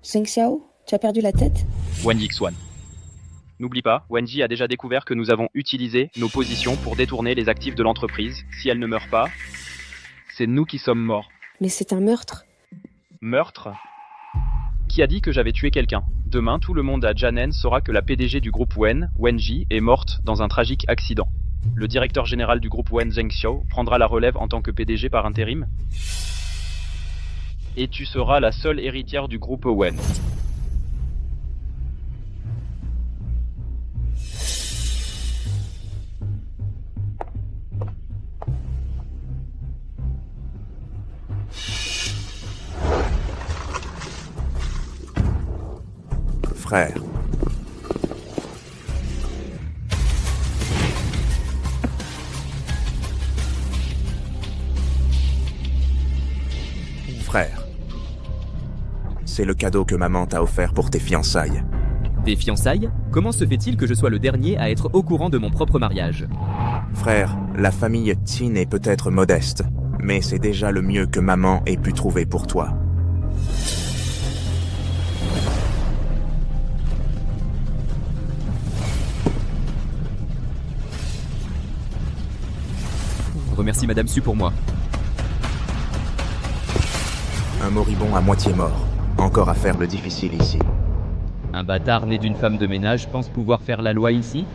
Zheng Xiao, tu as perdu la tête? Wendy Xuan. N'oublie pas, Wendy a déjà découvert que nous avons utilisé nos positions pour détourner les actifs de l'entreprise. Si elle ne meurt pas, c'est nous qui sommes morts. Mais c'est un meurtre. Meurtre? Qui a dit que j'avais tué quelqu'un? Demain, tout le monde à Jianen saura que la PDG du groupe Wen, Wenji, est morte dans un tragique accident. Le directeur général du groupe Wen, Zheng Xiao, prendra la relève en tant que PDG par intérim. Et tu seras la seule héritière du groupe Wen. Frère. Frère. C'est le cadeau que maman t'a offert pour tes fiançailles. Des fiançailles? Comment se fait-il que je sois le dernier à être au courant de mon propre mariage? Frère, la famille Tin est peut-être modeste, mais c'est déjà le mieux que maman ait pu trouver pour toi. Remercie Madame Su pour moi. Un moribond à moitié mort. Encore à faire le difficile ici. Un bâtard né d'une femme de ménage pense pouvoir faire la loi ici?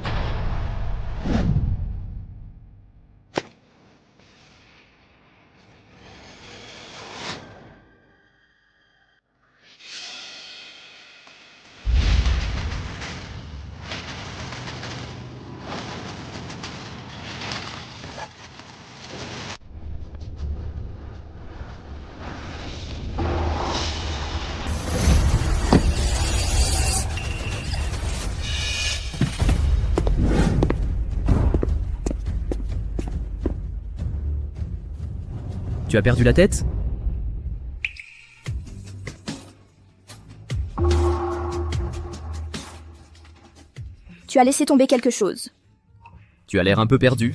Tu as perdu la tête? Tu as laissé tomber quelque chose. Tu as l'air un peu perdu.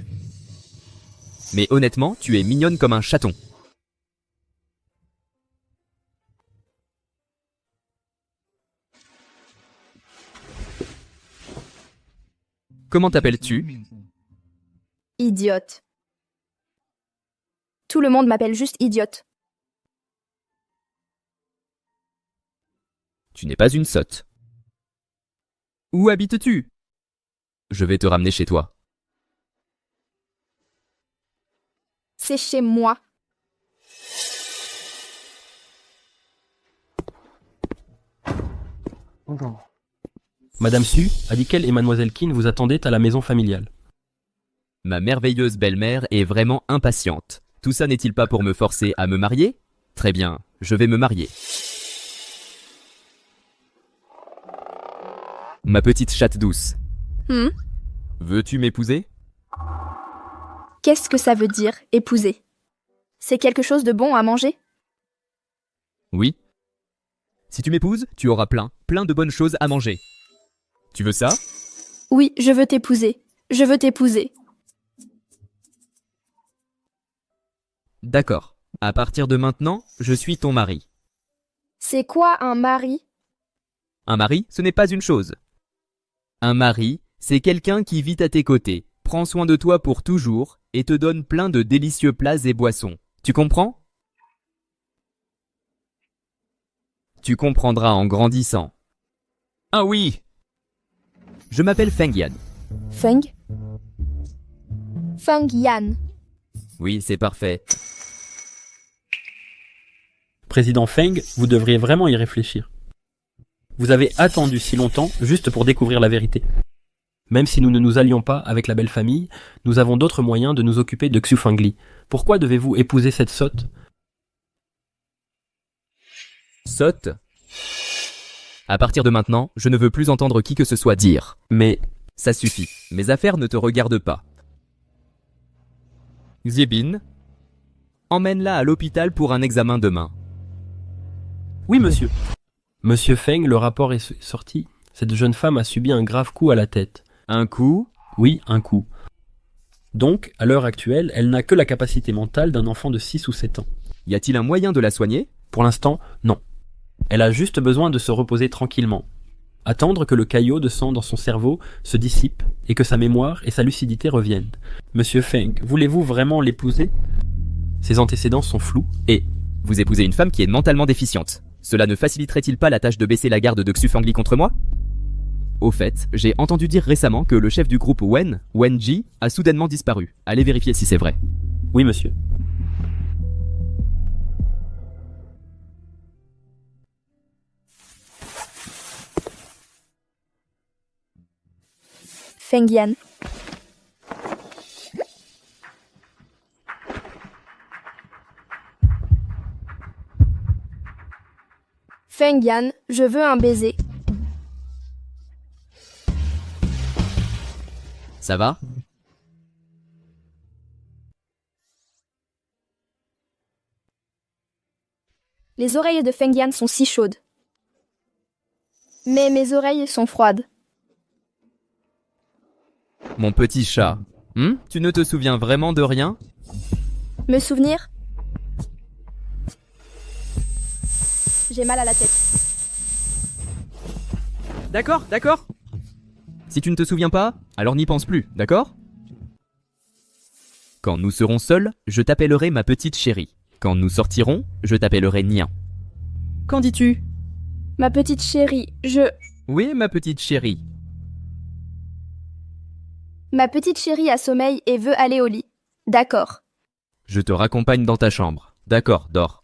Mais honnêtement, tu es mignonne comme un chaton. Comment t'appelles-tu? Idiote. Tout le monde m'appelle juste idiote. Tu n'es pas une sotte. Où habites-tu? Je vais te ramener chez toi. C'est chez moi. Madame Su a dit qu'elle et Mademoiselle Qin vous attendaient à la maison familiale. Ma merveilleuse belle-mère est vraiment impatiente. Tout ça n'est-il pas pour me forcer à me marier? Très bien, je vais me marier. Ma petite chatte douce. Veux-tu m'épouser? Qu'est-ce que ça veut dire, épouser? C'est quelque chose de bon à manger? Oui. Si tu m'épouses, tu auras plein de bonnes choses à manger. Tu veux ça? Oui, je veux t'épouser. Je veux t'épouser. D'accord. À partir de maintenant, je suis ton mari. C'est quoi un mari? Un mari, ce n'est pas une chose. Un mari, c'est quelqu'un qui vit à tes côtés, prend soin de toi pour toujours et te donne plein de délicieux plats et boissons. Tu comprends? Tu comprendras en grandissant. Ah oui! Je m'appelle Feng Yan. Feng? Feng Yan. Oui, c'est parfait. Président Feng, vous devriez vraiment y réfléchir. Vous avez attendu si longtemps juste pour découvrir la vérité. Même si nous ne nous allions pas avec la belle famille, nous avons d'autres moyens de nous occuper de Xu Fengli. Pourquoi devez-vous épouser cette sotte? Sotte? À partir de maintenant, je ne veux plus entendre qui que ce soit dire. Mais... Ça suffit, mes affaires ne te regardent pas. Xiebin, emmène-la à l'hôpital pour un examen demain. Oui, monsieur. Monsieur Feng, le rapport est sorti. Cette jeune femme a subi un grave coup à la tête. Un coup? Oui, un coup. Donc, à l'heure actuelle, elle n'a que la capacité mentale d'un enfant de 6 ou 7 ans. Y a-t-il un moyen de la soigner? Pour l'instant, non. Elle a juste besoin de se reposer tranquillement. Attendre que le caillot de sang dans son cerveau se dissipe et que sa mémoire et sa lucidité reviennent. Monsieur Feng, voulez-vous vraiment l'épouser? Ses antécédents sont flous et... Vous épousez une femme qui est mentalement déficiente. Cela ne faciliterait-il pas la tâche de baisser la garde de Xu Fengli contre moi? Au fait, j'ai entendu dire récemment que le chef du groupe Wenji, a soudainement disparu. Allez vérifier si c'est vrai. Oui, monsieur. Feng Yan. Feng Yan, je veux un baiser. Ça va? Les oreilles de Feng Yan sont si chaudes. Mais mes oreilles sont froides. Mon petit chat. Tu ne te souviens vraiment de rien? Me souvenir? J'ai mal à la tête. D'accord. Si tu ne te souviens pas, alors n'y pense plus, d'accord? Quand nous serons seuls, je t'appellerai ma petite chérie. Quand nous sortirons, je t'appellerai Nian. Qu'en dis-tu? Ma petite chérie, Oui, ma petite chérie. Ma petite chérie a sommeil et veut aller au lit. D'accord. Je te raccompagne dans ta chambre. D'accord, dors.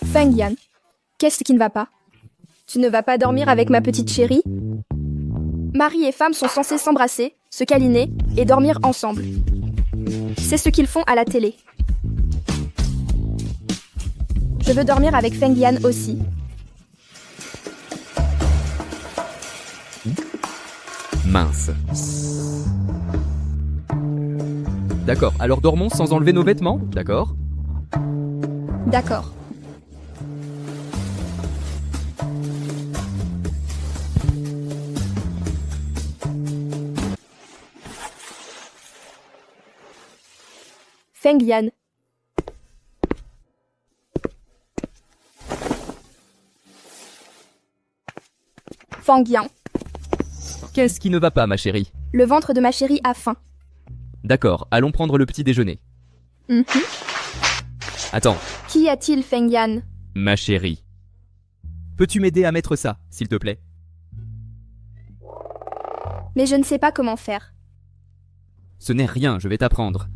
Feng Yan, qu'est-ce qui ne va pas? Tu ne vas pas dormir avec ma petite chérie? Mari et femme sont censés s'embrasser, se câliner et dormir ensemble. C'est ce qu'ils font à la télé. Je veux dormir avec Feng Yan aussi. Mince. D'accord, alors dormons sans enlever nos vêtements, d'accord? D'accord. Feng Yan. Feng Yan. Qu'est-ce qui ne va pas, ma chérie? Le ventre de ma chérie a faim. D'accord, allons prendre le petit déjeuner. Attends, Qu'y a-t-il, Feng Yan? ma chérie. Peux-tu m'aider à mettre ça, s'il te plaît? Mais je ne sais pas comment faire. Ce n'est rien, je vais t'apprendre.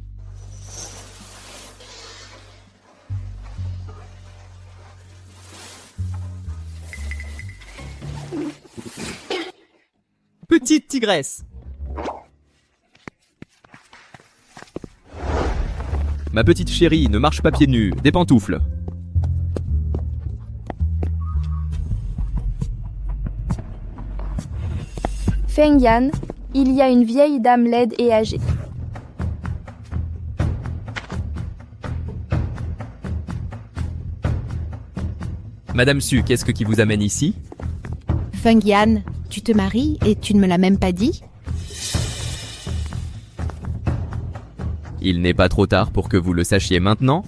Petite tigresse. Ma petite chérie, ne marche pas pieds nus, des pantoufles. Feng Yan, il y a une vieille dame laide et âgée. Madame Su, qu'est-ce qui vous amène ici? Feng Yan, tu te maries et tu ne me l'as même pas dit? Il n'est pas trop tard pour que vous le sachiez maintenant?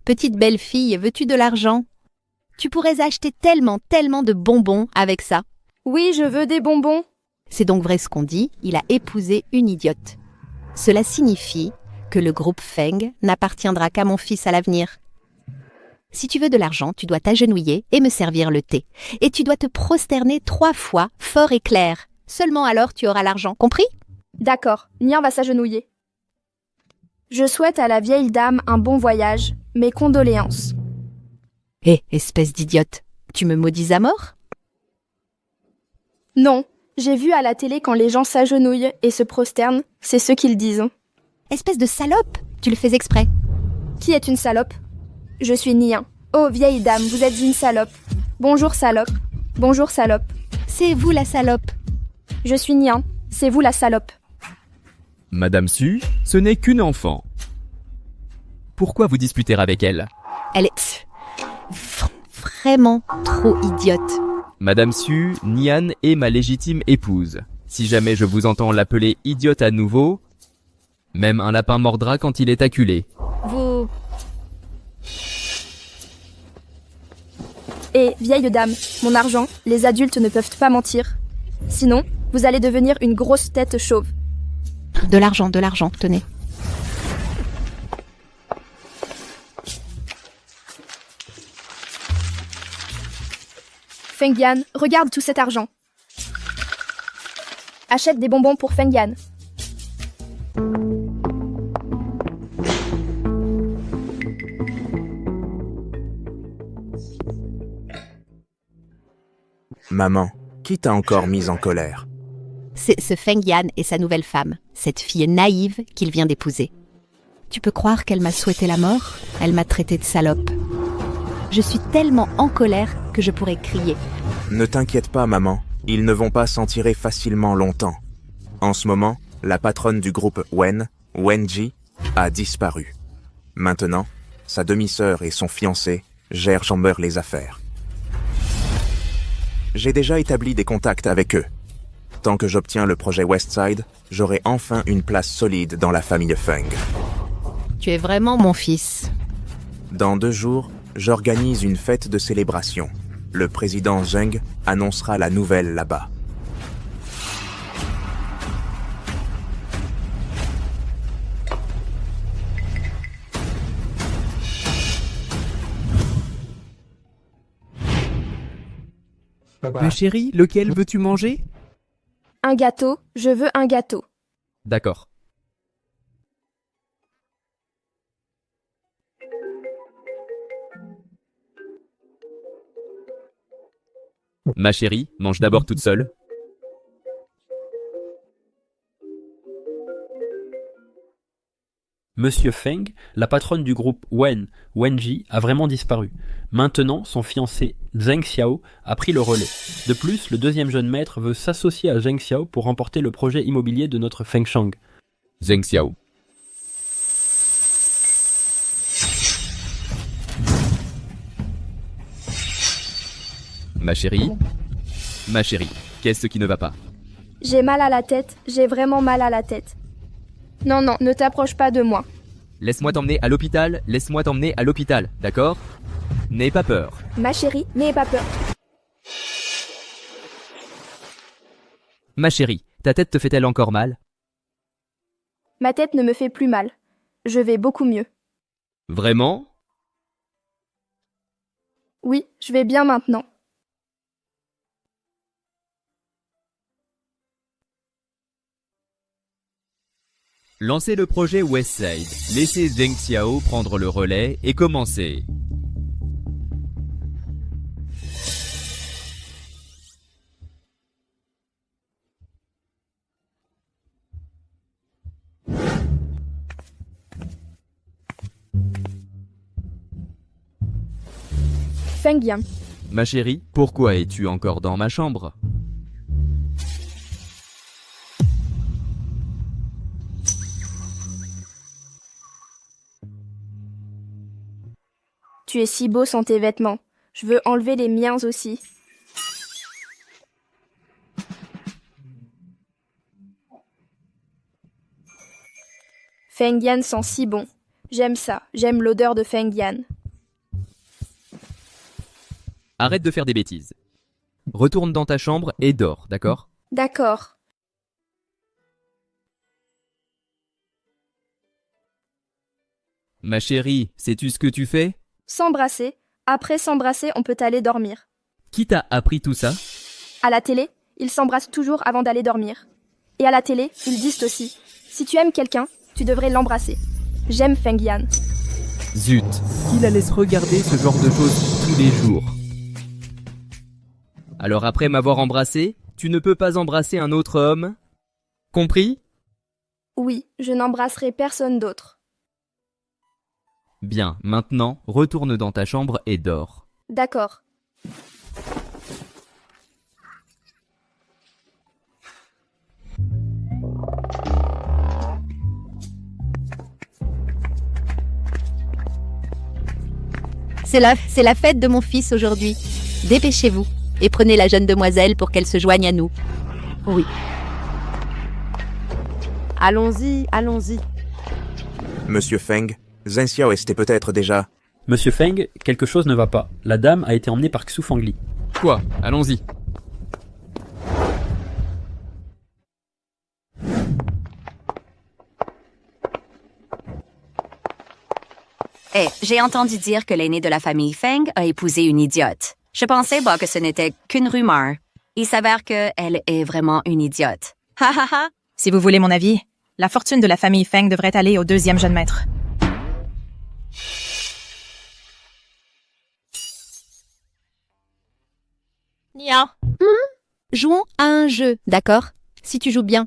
Petite belle-fille, veux-tu de l'argent? Tu pourrais acheter tellement de bonbons avec ça. Oui, je veux des bonbons. C'est donc vrai ce qu'on dit, il a épousé une idiote. Cela signifie que le groupe Feng n'appartiendra qu'à mon fils à l'avenir. Si tu veux de l'argent, tu dois t'agenouiller et me servir le thé. Et tu dois te prosterner 3 fois, fort et clair. Seulement alors tu auras l'argent, compris? D'accord, Nian va s'agenouiller. Je souhaite à la vieille dame un bon voyage, mes condoléances. Hé, espèce d'idiote, tu me maudis à mort? Non, j'ai vu à la télé quand les gens s'agenouillent et se prosternent, c'est ce qu'ils disent. Espèce de salope, tu le fais exprès. Qui est une salope? Je suis Nian. Oh, vieille dame, vous êtes une salope. Bonjour salope. Bonjour salope. C'est vous la salope. Je suis Nian. C'est vous la salope. Madame Su, ce n'est qu'une enfant. Pourquoi vous disputer avec elle? Elle est vraiment trop idiote. Madame Su, Nian est ma légitime épouse. Si jamais je vous entends l'appeler idiote à nouveau, même un lapin mordra quand il est acculé. Vous... Et vieille dame, mon argent, les adultes ne peuvent pas mentir. Sinon, vous allez devenir une grosse tête chauve. De l'argent, tenez. Feng Yan, regarde tout cet argent. Achète des bonbons pour Feng Yan. Maman, qui t'a encore mise en colère? C'est ce Feng Yan et sa nouvelle femme, cette fille naïve qu'il vient d'épouser. Tu peux croire qu'elle m'a souhaité la mort? Elle m'a traité de salope. Je suis tellement en colère que je pourrais crier. Ne t'inquiète pas, maman. Ils ne vont pas s'en tirer facilement longtemps. En ce moment, la patronne du groupe Wenji, a disparu. Maintenant, sa demi-sœur et son fiancé gèrent en meurt les affaires. J'ai déjà établi des contacts avec eux. Tant que j'obtiens le projet Westside, j'aurai enfin une place solide dans la famille Feng. Tu es vraiment mon fils. Dans 2 jours, j'organise une fête de célébration. Le président Zheng annoncera la nouvelle là-bas. Ma chérie, lequel veux-tu manger? Un gâteau, je veux un gâteau. D'accord. Ma chérie, mange d'abord toute seule. Monsieur Feng, la patronne du groupe Wenji, a vraiment disparu. Maintenant, son fiancé Zheng Xiao a pris le relais. De plus, le deuxième jeune maître veut s'associer à Zheng Xiao pour remporter le projet immobilier de notre Feng Shang. Zheng Xiao. Ma chérie, qu'est-ce qui ne va pas? J'ai mal à la tête, j'ai vraiment mal à la tête. Non, ne t'approche pas de moi. Laisse-moi t'emmener à l'hôpital, d'accord? N'aie pas peur. Ma chérie, n'aie pas peur. Ma chérie, ta tête te fait-elle encore mal? Ma tête ne me fait plus mal. Je vais beaucoup mieux. Vraiment? Oui, je vais bien maintenant. Lancez le projet Westside, laissez Zheng Xiao prendre le relais et commencez. Feng Yan. Ma chérie, pourquoi es-tu encore dans ma chambre? Tu es si beau sans tes vêtements. Je veux enlever les miens aussi. Feng Yan sent si bon. J'aime ça. J'aime l'odeur de Feng Yan. Arrête de faire des bêtises. Retourne dans ta chambre et dors, d'accord? D'accord. Ma chérie, sais-tu ce que tu fais? S'embrasser. Après s'embrasser, on peut aller dormir. Qui t'a appris tout ça? À la télé, ils s'embrassent toujours avant d'aller dormir. Et à la télé, ils disent aussi, si tu aimes quelqu'un, tu devrais l'embrasser. J'aime Feng Yan. Zut, qui la laisse regarder ce genre de choses tous les jours? Alors après m'avoir embrassé, tu ne peux pas embrasser un autre homme? Compris? Oui, je n'embrasserai personne d'autre. Bien, maintenant, retourne dans ta chambre et dors. D'accord. c'est la fête de mon fils aujourd'hui. Dépêchez-vous et prenez la jeune demoiselle pour qu'elle se joigne à nous. Oui. Allons-y, allons-y. Monsieur Feng, Zheng Xiao était peut-être déjà... Monsieur Feng, quelque chose ne va pas. La dame a été emmenée par Xu Fangli. Quoi? Allons-y. J'ai entendu dire que l'aîné de la famille Feng a épousé une idiote. Je pensais que ce n'était qu'une rumeur. Il s'avère qu'elle est vraiment une idiote. Ha ha ha! Si vous voulez mon avis, la fortune de la famille Feng devrait aller au deuxième jeune maître. Nia. Jouons à un jeu, d'accord? Si tu joues bien.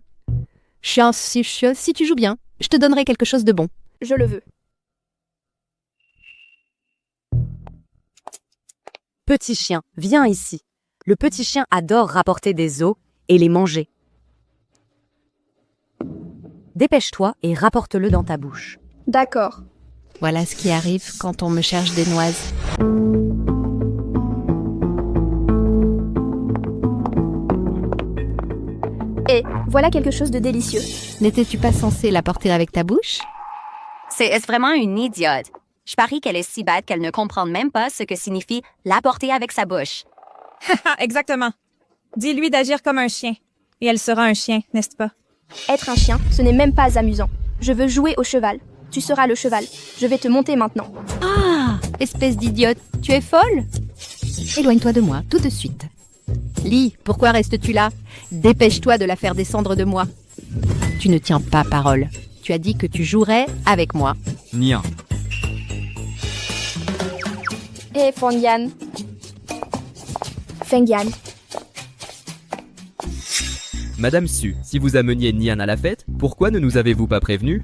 Si tu joues bien, je te donnerai quelque chose de bon. Je le veux. Petit chien, viens ici. Le petit chien adore rapporter des os et les manger. Dépêche-toi et rapporte-le dans ta bouche. D'accord. Voilà ce qui arrive quand on me cherche des noises. Et voilà quelque chose de délicieux. N'étais-tu pas censé la porter avec ta bouche? C'est vraiment une idiote. Je parie qu'elle est si bête qu'elle ne comprend même pas ce que signifie l'apporter avec sa bouche. Exactement. Dis-lui d'agir comme un chien. Et elle sera un chien, n'est-ce pas? Être un chien, ce n'est même pas amusant. Je veux jouer au cheval. Tu seras le cheval. Je vais te monter maintenant. Ah, espèce d'idiote, tu es folle? Éloigne-toi de moi, tout de suite. Lee, pourquoi restes-tu là? Dépêche-toi de la faire descendre de moi. Tu ne tiens pas parole. Tu as dit que tu jouerais avec moi. Nia. Hé, Fengyan. Fengyan. Madame Su, si vous ameniez Nian à la fête, pourquoi ne nous avez-vous pas prévenus?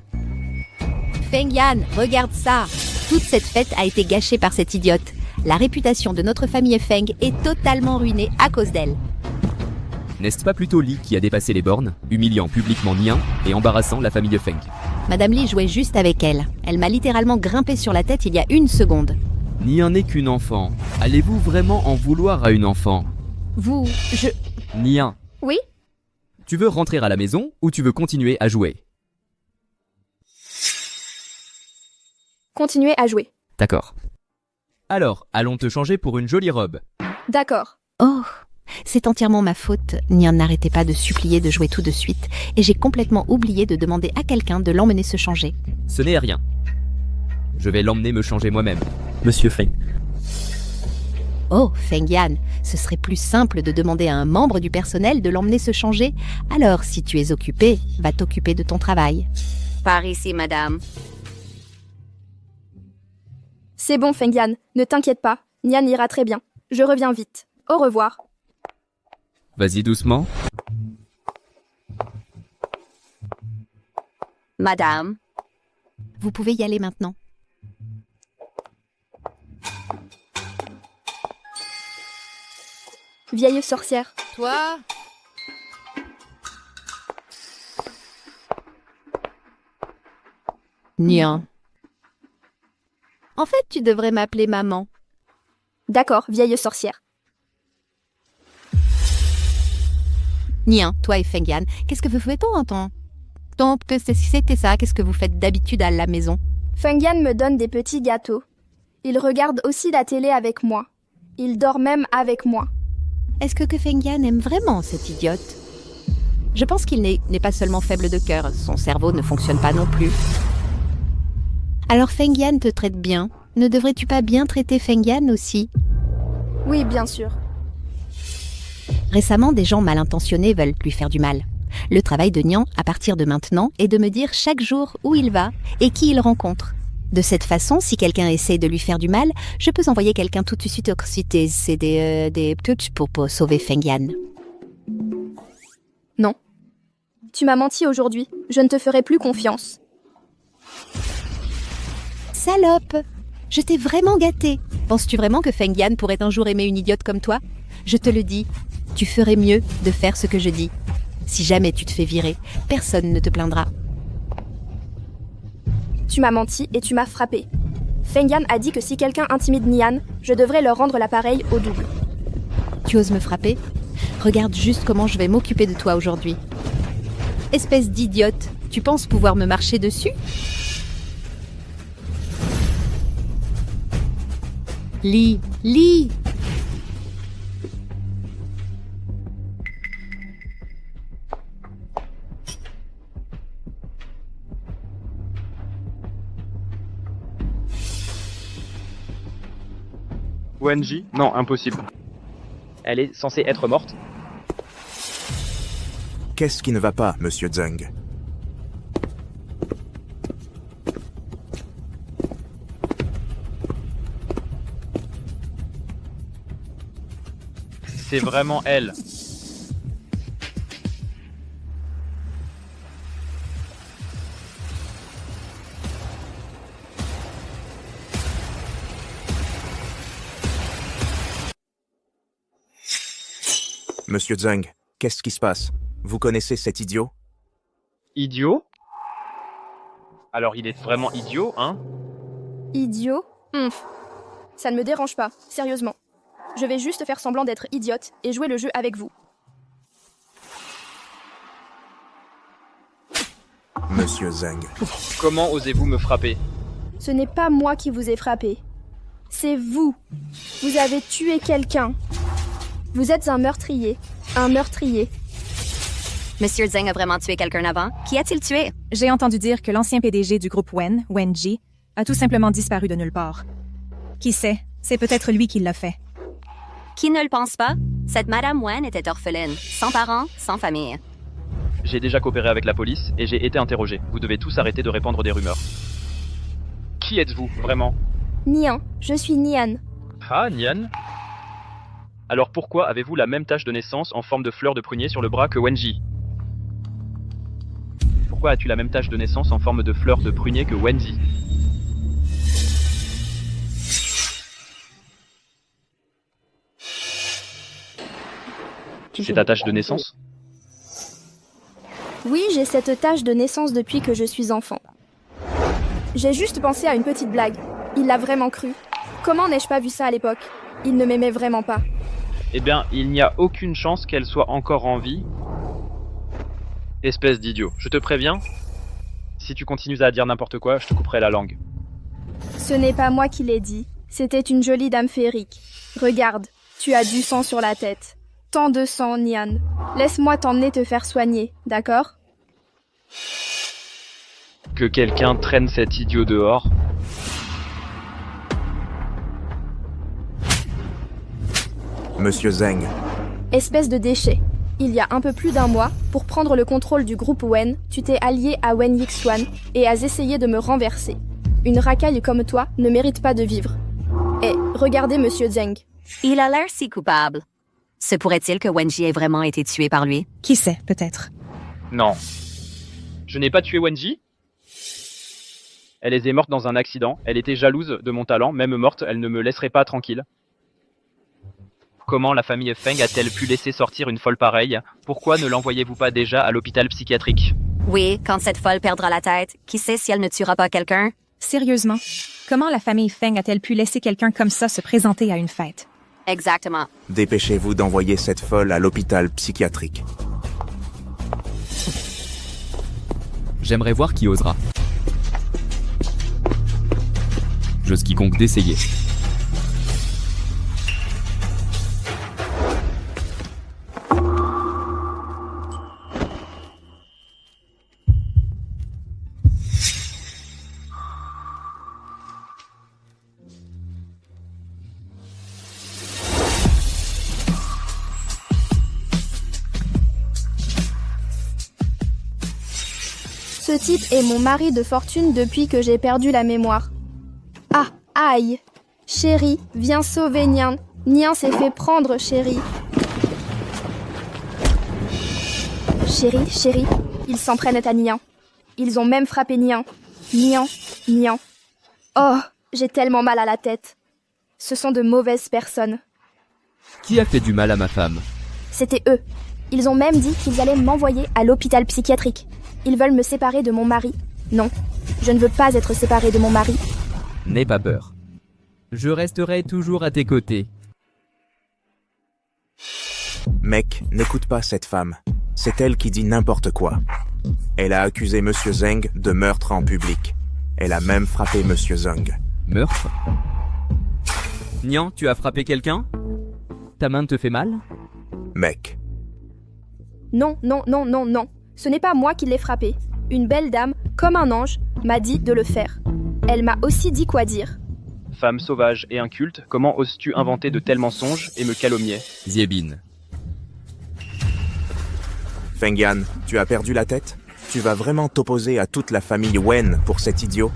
Fengyan, regarde ça. Toute cette fête a été gâchée par cette idiote. La réputation de notre famille Feng est totalement ruinée à cause d'elle. N'est-ce pas plutôt Li qui a dépassé les bornes, humiliant publiquement Nian et embarrassant la famille Feng? Madame Lee jouait juste avec elle. Elle m'a littéralement grimpé sur la tête il y a 1 seconde. Nian n'est qu'une enfant. Allez-vous vraiment en vouloir à une enfant? Nian. Oui? Tu veux rentrer à la maison ou tu veux continuer à jouer? Continuez à jouer. D'accord. Alors, allons te changer pour une jolie robe. D'accord. Oh, c'est entièrement ma faute. Nian n'arrêtait pas de supplier de jouer tout de suite, et j'ai complètement oublié de demander à quelqu'un de l'emmener se changer. Ce n'est rien. Je vais l'emmener me changer moi-même. Monsieur Feng. Oh, Fengyan, ce serait plus simple de demander à un membre du personnel de l'emmener se changer. Alors, si tu es occupé, va t'occuper de ton travail. Par ici, madame. C'est bon, Fengyan. Ne t'inquiète pas. Nian ira très bien. Je reviens vite. Au revoir. Vas-y doucement. Madame. Vous pouvez y aller maintenant. Vieille sorcière. Toi? Nian. En fait, tu devrais m'appeler maman. D'accord, vieille sorcière. Nian, toi et Fengyan, qu'est-ce que vous faites en temps? C'était ça, qu'est-ce que vous faites d'habitude à la maison? Fengyan me donne des petits gâteaux. Il regarde aussi la télé avec moi. Il dort même avec moi. Est-ce que Fengyan aime vraiment cette idiote? Je pense qu'il n'est pas seulement faible de cœur, son cerveau ne fonctionne pas non plus. Alors Fengyan te traite bien. Ne devrais-tu pas bien traiter Fengyan aussi? Oui, bien sûr. Récemment, des gens mal intentionnés veulent lui faire du mal. Le travail de Nian, à partir de maintenant, est de me dire chaque jour où il va et qui il rencontre. De cette façon, si quelqu'un essaie de lui faire du mal, je peux envoyer quelqu'un tout de suite au cité. C'est des touches pour sauver Fengyan. Non. Tu m'as menti aujourd'hui. Je ne te ferai plus confiance. Salope! Je t'ai vraiment gâtée. Penses-tu vraiment que Fengyan pourrait un jour aimer une idiote comme toi? Je te le dis, tu ferais mieux de faire ce que je dis. Si jamais tu te fais virer, personne ne te plaindra. Tu m'as menti et tu m'as frappé. Feng a dit que si quelqu'un intimide Nian, je devrais leur rendre l'appareil au double. Tu oses me frapper? Regarde juste comment je vais m'occuper de toi aujourd'hui. Espèce d'idiote, tu penses pouvoir me marcher dessus? Lee! Wenji? Non, impossible. Elle est censée être morte. Qu'est-ce qui ne va pas, monsieur Zheng? C'est vraiment elle. Monsieur Zheng, qu'est-ce qui se passe? Vous connaissez cet idiot? Idiot? Alors il est vraiment idiot, hein? Idiot? Ça ne me dérange pas, sérieusement. Je vais juste faire semblant d'être idiote et jouer le jeu avec vous. Monsieur Zheng. Comment osez-vous me frapper? Ce n'est pas moi qui vous ai frappé. C'est vous. Vous avez tué quelqu'un. Vous êtes un meurtrier. Un meurtrier. Monsieur Zheng a vraiment tué quelqu'un avant? Qui a-t-il tué? J'ai entendu dire que l'ancien PDG du groupe Wenji, a tout simplement disparu de nulle part. Qui sait, c'est peut-être lui qui l'a fait. Qui ne le pense pas? Cette Madame Wen était orpheline, sans parents, sans famille. J'ai déjà coopéré avec la police et j'ai été interrogé. Vous devez tous arrêter de répandre des rumeurs. Qui êtes-vous, vraiment? Nian, je suis Nian. Ah, Nian? Alors pourquoi avez-vous la même tache de naissance en forme de fleur de prunier sur le bras que Wenji? Pourquoi as-tu la même tache de naissance en forme de fleur de prunier que Wenji? C'est ta tache de naissance? Oui, j'ai cette tache de naissance depuis que je suis enfant. J'ai juste pensé à une petite blague. Il l'a vraiment cru. Comment n'ai-je pas vu ça à l'époque? Il ne m'aimait vraiment pas. Eh bien, il n'y a aucune chance qu'elle soit encore en vie. Espèce d'idiot. Je te préviens, si tu continues à dire n'importe quoi, je te couperai la langue. Ce n'est pas moi qui l'ai dit. C'était une jolie dame féerique. Regarde, tu as du sang sur la tête. Tant de sang, Nian. Laisse-moi t'emmener te faire soigner, d'accord? Que quelqu'un traîne cet idiot dehors. Monsieur Zheng. Espèce de déchet. Il y a un peu plus d'un mois, pour prendre le contrôle du groupe Wen, tu t'es allié à Wen Yixuan et as essayé de me renverser. Une racaille comme toi ne mérite pas de vivre. Eh, regardez Monsieur Zheng. Il a l'air si coupable. Se pourrait-il que Wenji ait vraiment été tué par lui? Qui sait, peut-être. Non. Je n'ai pas tué Wenji. Elle est morte dans un accident. Elle était jalouse de mon talent. Même morte, elle ne me laisserait pas tranquille. Comment la famille Feng a-t-elle pu laisser sortir une folle pareille? Pourquoi ne l'envoyez-vous pas déjà à l'hôpital psychiatrique? Oui, quand cette folle perdra la tête, qui sait si elle ne tuera pas quelqu'un? Sérieusement, comment la famille Feng a-t-elle pu laisser quelqu'un comme ça se présenter à une fête? Exactement. Dépêchez-vous d'envoyer cette folle à l'hôpital psychiatrique. J'aimerais voir qui osera. J'ose quiconque d'essayer. Ce type est mon mari de fortune depuis que j'ai perdu la mémoire. Ah, aïe! Chérie, viens sauver Nian. Nian s'est fait prendre, chérie. Chérie, ils s'en prennent à Nian. Ils ont même frappé Nian. Nian. Oh, j'ai tellement mal à la tête. Ce sont de mauvaises personnes. Qui a fait du mal à ma femme? C'était eux. Ils ont même dit qu'ils allaient m'envoyer à l'hôpital psychiatrique. Ils veulent me séparer de mon mari. Non, je ne veux pas être séparée de mon mari. N'aie pas peur. Je resterai toujours à tes côtés. Mec, n'écoute pas cette femme. C'est elle qui dit n'importe quoi. Elle a accusé Monsieur Zeng de meurtre en public. Elle a même frappé Monsieur Zeng. Meurtre? Nian, tu as frappé quelqu'un? Ta main te fait mal? Mec, Non, non, non, non, non. Ce n'est pas moi qui l'ai frappé. Une belle dame, comme un ange, m'a dit de le faire. Elle m'a aussi dit quoi dire. Femme sauvage et inculte, comment oses-tu inventer de tels mensonges et me calomnier? Ziebin. Feng Yan, tu as perdu la tête? Tu vas vraiment t'opposer à toute la famille Wen pour cet idiot?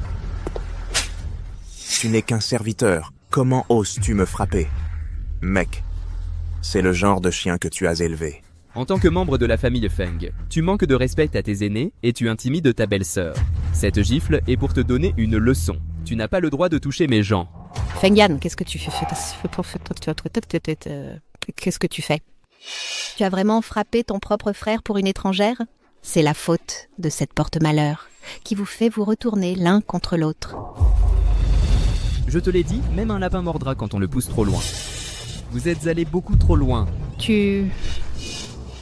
Tu n'es qu'un serviteur. Comment oses-tu me frapper? Mec, c'est le genre de chien que tu as élevé. En tant que membre de la famille Feng, tu manques de respect à tes aînés et tu intimides ta belle-sœur. Cette gifle est pour te donner une leçon. Tu n'as pas le droit de toucher mes gens. Feng Yan, qu'est-ce que tu fais? Qu'est-ce que tu fais? Tu as vraiment frappé ton propre frère pour une étrangère? C'est la faute de cette porte-malheur qui vous fait vous retourner l'un contre l'autre. Je te l'ai dit, même un lapin mordra quand on le pousse trop loin. Vous êtes allé beaucoup trop loin.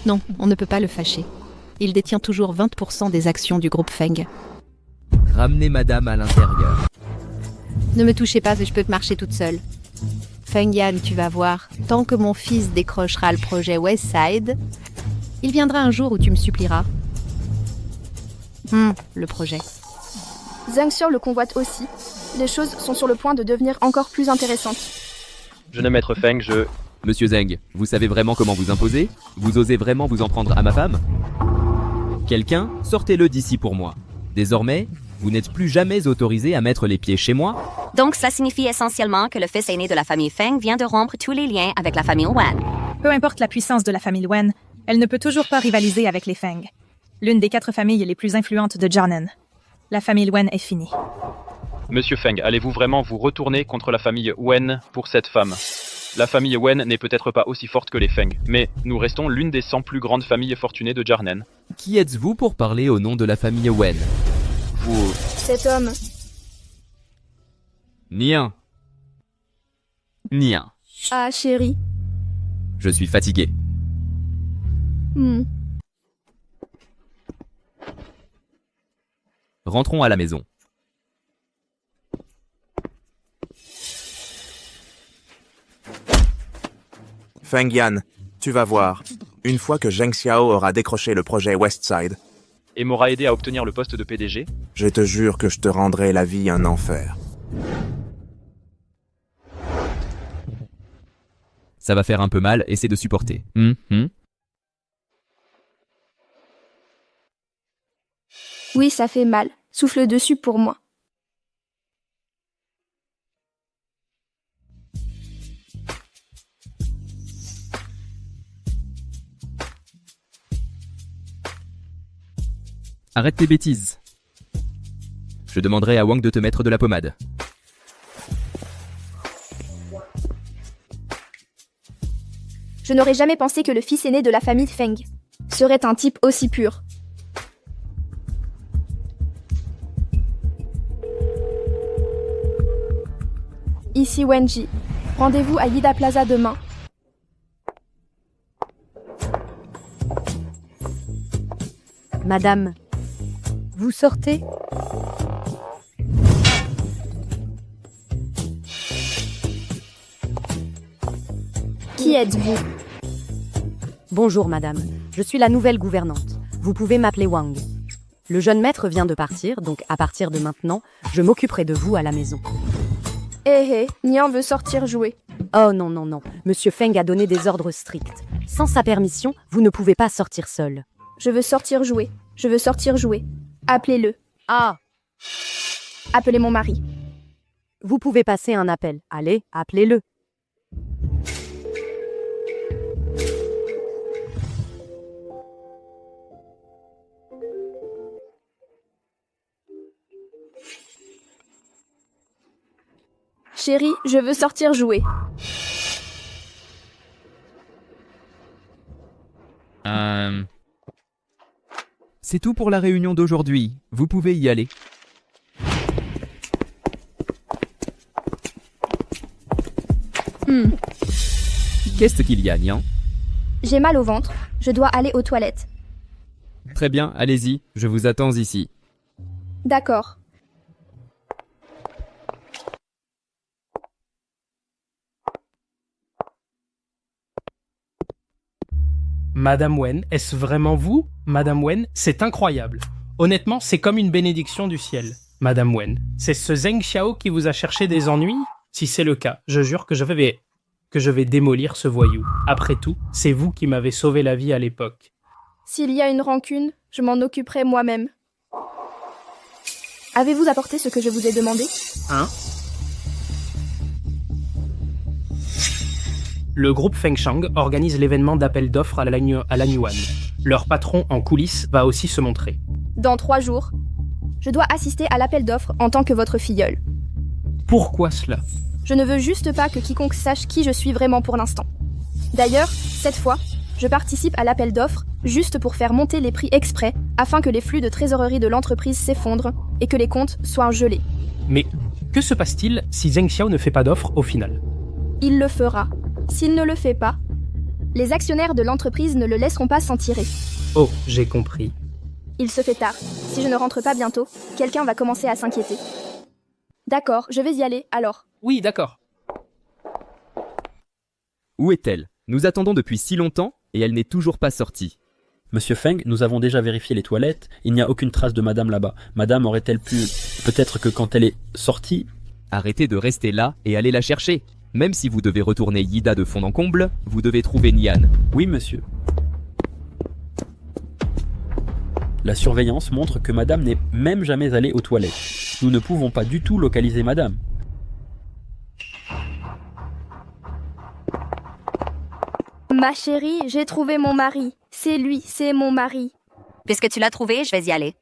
Non, on ne peut pas le fâcher. Il détient toujours 20% des actions du groupe Feng. Ramenez madame à l'intérieur. Ne me touchez pas et je peux marcher toute seule. Feng Yan, tu vas voir, tant que mon fils décrochera le projet Westside, il viendra un jour où tu me supplieras. Le projet. Zhang Xiao le convoite aussi. Les choses sont sur le point de devenir encore plus intéressantes. Jeune maître Feng, Monsieur Zeng, vous savez vraiment comment vous imposer? Vous osez vraiment vous en prendre à ma femme? Quelqu'un, sortez-le d'ici pour moi. Désormais, vous n'êtes plus jamais autorisé à mettre les pieds chez moi. Donc, cela signifie essentiellement que le fils aîné de la famille Feng vient de rompre tous les liens avec la famille Wen. Peu importe la puissance de la famille Wen, elle ne peut toujours pas rivaliser avec les Feng. L'une des 4 familles les plus influentes de Jiangnan. La famille Wen est finie. Monsieur Feng, allez-vous vraiment vous retourner contre la famille Wen pour cette femme? La famille Wen n'est peut-être pas aussi forte que les Feng, mais nous restons l'une des 100 plus grandes familles fortunées de Jiangnan. Qui êtes-vous pour parler au nom de la famille Wen? Vous... Cet homme, Nian. Nian. ah chérie. Je suis fatigué. Rentrons à la maison. Feng Yan, tu vas voir. Une fois que Zheng Xiao aura décroché le projet Westside, Et m'aura aidé à obtenir le poste de PDG? je te jure que je te rendrai la vie un enfer. Ça va faire un peu mal, essaie de supporter. Oui, ça fait mal. Souffle dessus pour moi. Arrête tes bêtises. Je demanderai à Wang de te mettre de la pommade. Je n'aurais jamais pensé que le fils aîné de la famille Feng serait un type aussi pur. Ici Wenji. Rendez-vous à Yida Plaza demain. Madame, vous sortez? Qui êtes-vous? Bonjour madame, je suis la nouvelle gouvernante. Vous pouvez m'appeler Wang. Le jeune maître vient de partir, donc à partir de maintenant, je m'occuperai de vous à la maison. Nian veut sortir jouer. Oh non, non, non, Monsieur Feng a donné des ordres stricts. Sans sa permission, vous ne pouvez pas sortir seul. Je veux sortir jouer. Je veux sortir jouer. Appelez-le. Ah, Appelez mon mari. vous pouvez passer un appel. Allez, appelez-le. Chérie, je veux sortir jouer. C'est tout pour la réunion d'aujourd'hui. Vous pouvez y aller. Qu'est-ce qu'il y a, Nian? J'ai mal au ventre, je dois aller aux toilettes. Très bien, allez-y, je vous attends ici. D'accord. Madame Wen, est-ce vraiment vous? Madame Wen, c'est incroyable. Honnêtement, c'est comme une bénédiction du ciel. Madame Wen, c'est ce Zheng Xiao qui vous a cherché des ennuis? Si c'est le cas, je jure que je vais démolir ce voyou. Après tout, c'est vous qui m'avez sauvé la vie à l'époque. S'il y a une rancune, je m'en occuperai moi-même. Avez-vous apporté ce que je vous ai demandé? Hein? Le groupe Fengshang organise l'événement d'appel d'offres à Lanyuan. Leur patron en coulisses va aussi se montrer. Dans 3 jours, je dois assister à l'appel d'offres en tant que votre filleule. Pourquoi cela? Je ne veux juste pas que quiconque sache qui je suis vraiment pour l'instant. D'ailleurs, cette fois, je participe à l'appel d'offres juste pour faire monter les prix exprès afin que les flux de trésorerie de l'entreprise s'effondrent et que les comptes soient gelés. Mais que se passe-t-il si Zheng Xiao ne fait pas d'offre au final? Il le fera. S'il ne le fait pas, les actionnaires de l'entreprise ne le laisseront pas s'en tirer. Oh, j'ai compris. Il se fait tard. Si je ne rentre pas bientôt, quelqu'un va commencer à s'inquiéter. D'accord, je vais y aller, alors. Oui, d'accord. Où est-elle? Nous attendons depuis si longtemps et elle n'est toujours pas sortie. Monsieur Feng, nous avons déjà vérifié les toilettes, il n'y a aucune trace de madame là-bas. Madame aurait-elle pu... Peut-être que quand elle est sortie... Arrêtez de rester là et allez la chercher. Même si vous devez retourner Yida de fond en comble, vous devez trouver Nian. Oui, monsieur. La surveillance montre que madame n'est même jamais allée aux toilettes. Nous ne pouvons pas du tout localiser madame. Ma chérie, j'ai trouvé mon mari. C'est lui, c'est mon mari. Puisque tu l'as trouvé, je vais y aller.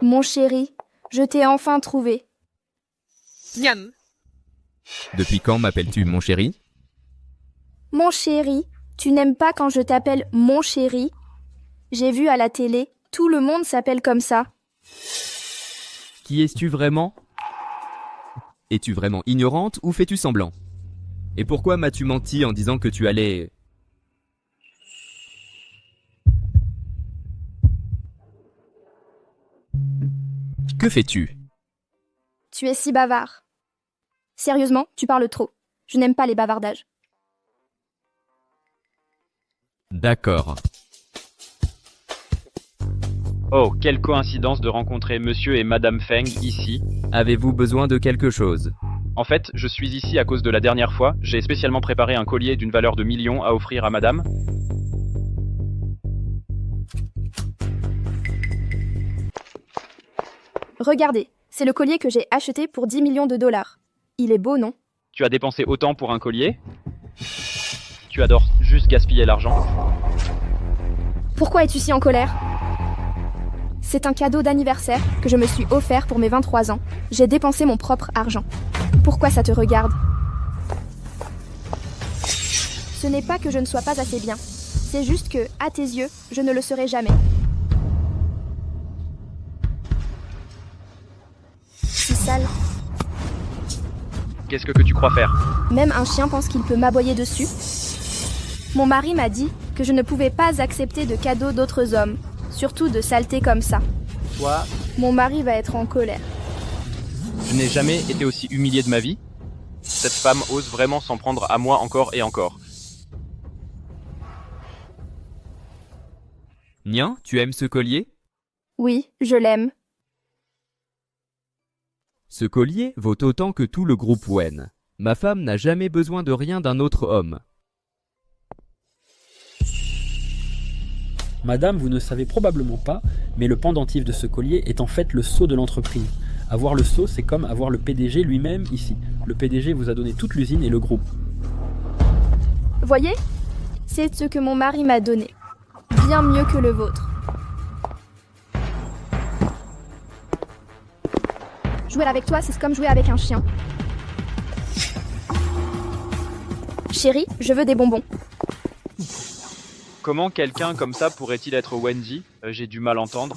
Mon chéri, je t'ai enfin trouvé. Nian. Depuis quand m'appelles-tu mon chéri? Mon chéri, tu n'aimes pas quand je t'appelle mon chéri? J'ai vu à la télé, tout le monde s'appelle comme ça. Qui es-tu vraiment? Es-tu vraiment ignorante ou fais-tu semblant? Et pourquoi m'as-tu menti en disant que tu allais... Que fais-tu? Tu es si bavard. Sérieusement, tu parles trop. Je n'aime pas les bavardages. D'accord. Oh, quelle coïncidence de rencontrer monsieur et madame Feng ici. Avez-vous besoin de quelque chose? En fait, je suis ici à cause de la dernière fois. J'ai spécialement préparé un collier d'une valeur de millions à offrir à madame. Regardez, c'est le collier que j'ai acheté pour 10 millions de dollars. Il est beau, non? Tu as dépensé autant pour un collier? Tu adores juste gaspiller l'argent. Pourquoi es-tu si en colère? C'est un cadeau d'anniversaire que je me suis offert pour mes 23 ans. J'ai dépensé mon propre argent. Pourquoi ça te regarde? Ce n'est pas que je ne sois pas assez bien. C'est juste que, à tes yeux, je ne le serai jamais. Si sale. Qu'est-ce que tu crois faire? Même un chien pense qu'il peut m'aboyer dessus. Mon mari m'a dit que je ne pouvais pas accepter de cadeaux d'autres hommes, surtout de saletés comme ça. Toi? Mon mari va être en colère. Je n'ai jamais été aussi humilié de ma vie. Cette femme ose vraiment s'en prendre à moi encore et encore. Nian, tu aimes ce collier? Oui, je l'aime. Ce collier vaut autant que tout le groupe Wen. Ma femme n'a jamais besoin de rien d'un autre homme. Madame, vous ne savez probablement pas, mais le pendentif de ce collier est en fait le sceau de l'entreprise. Avoir le sceau, c'est comme avoir le PDG lui-même ici. Le PDG vous a donné toute l'usine et le groupe. Voyez? C'est ce que mon mari m'a donné. Bien mieux que le vôtre. Jouer avec toi, c'est comme jouer avec un chien. Chérie, je veux des bonbons. Comment quelqu'un comme ça pourrait-il être Wendy? J'ai du mal à entendre.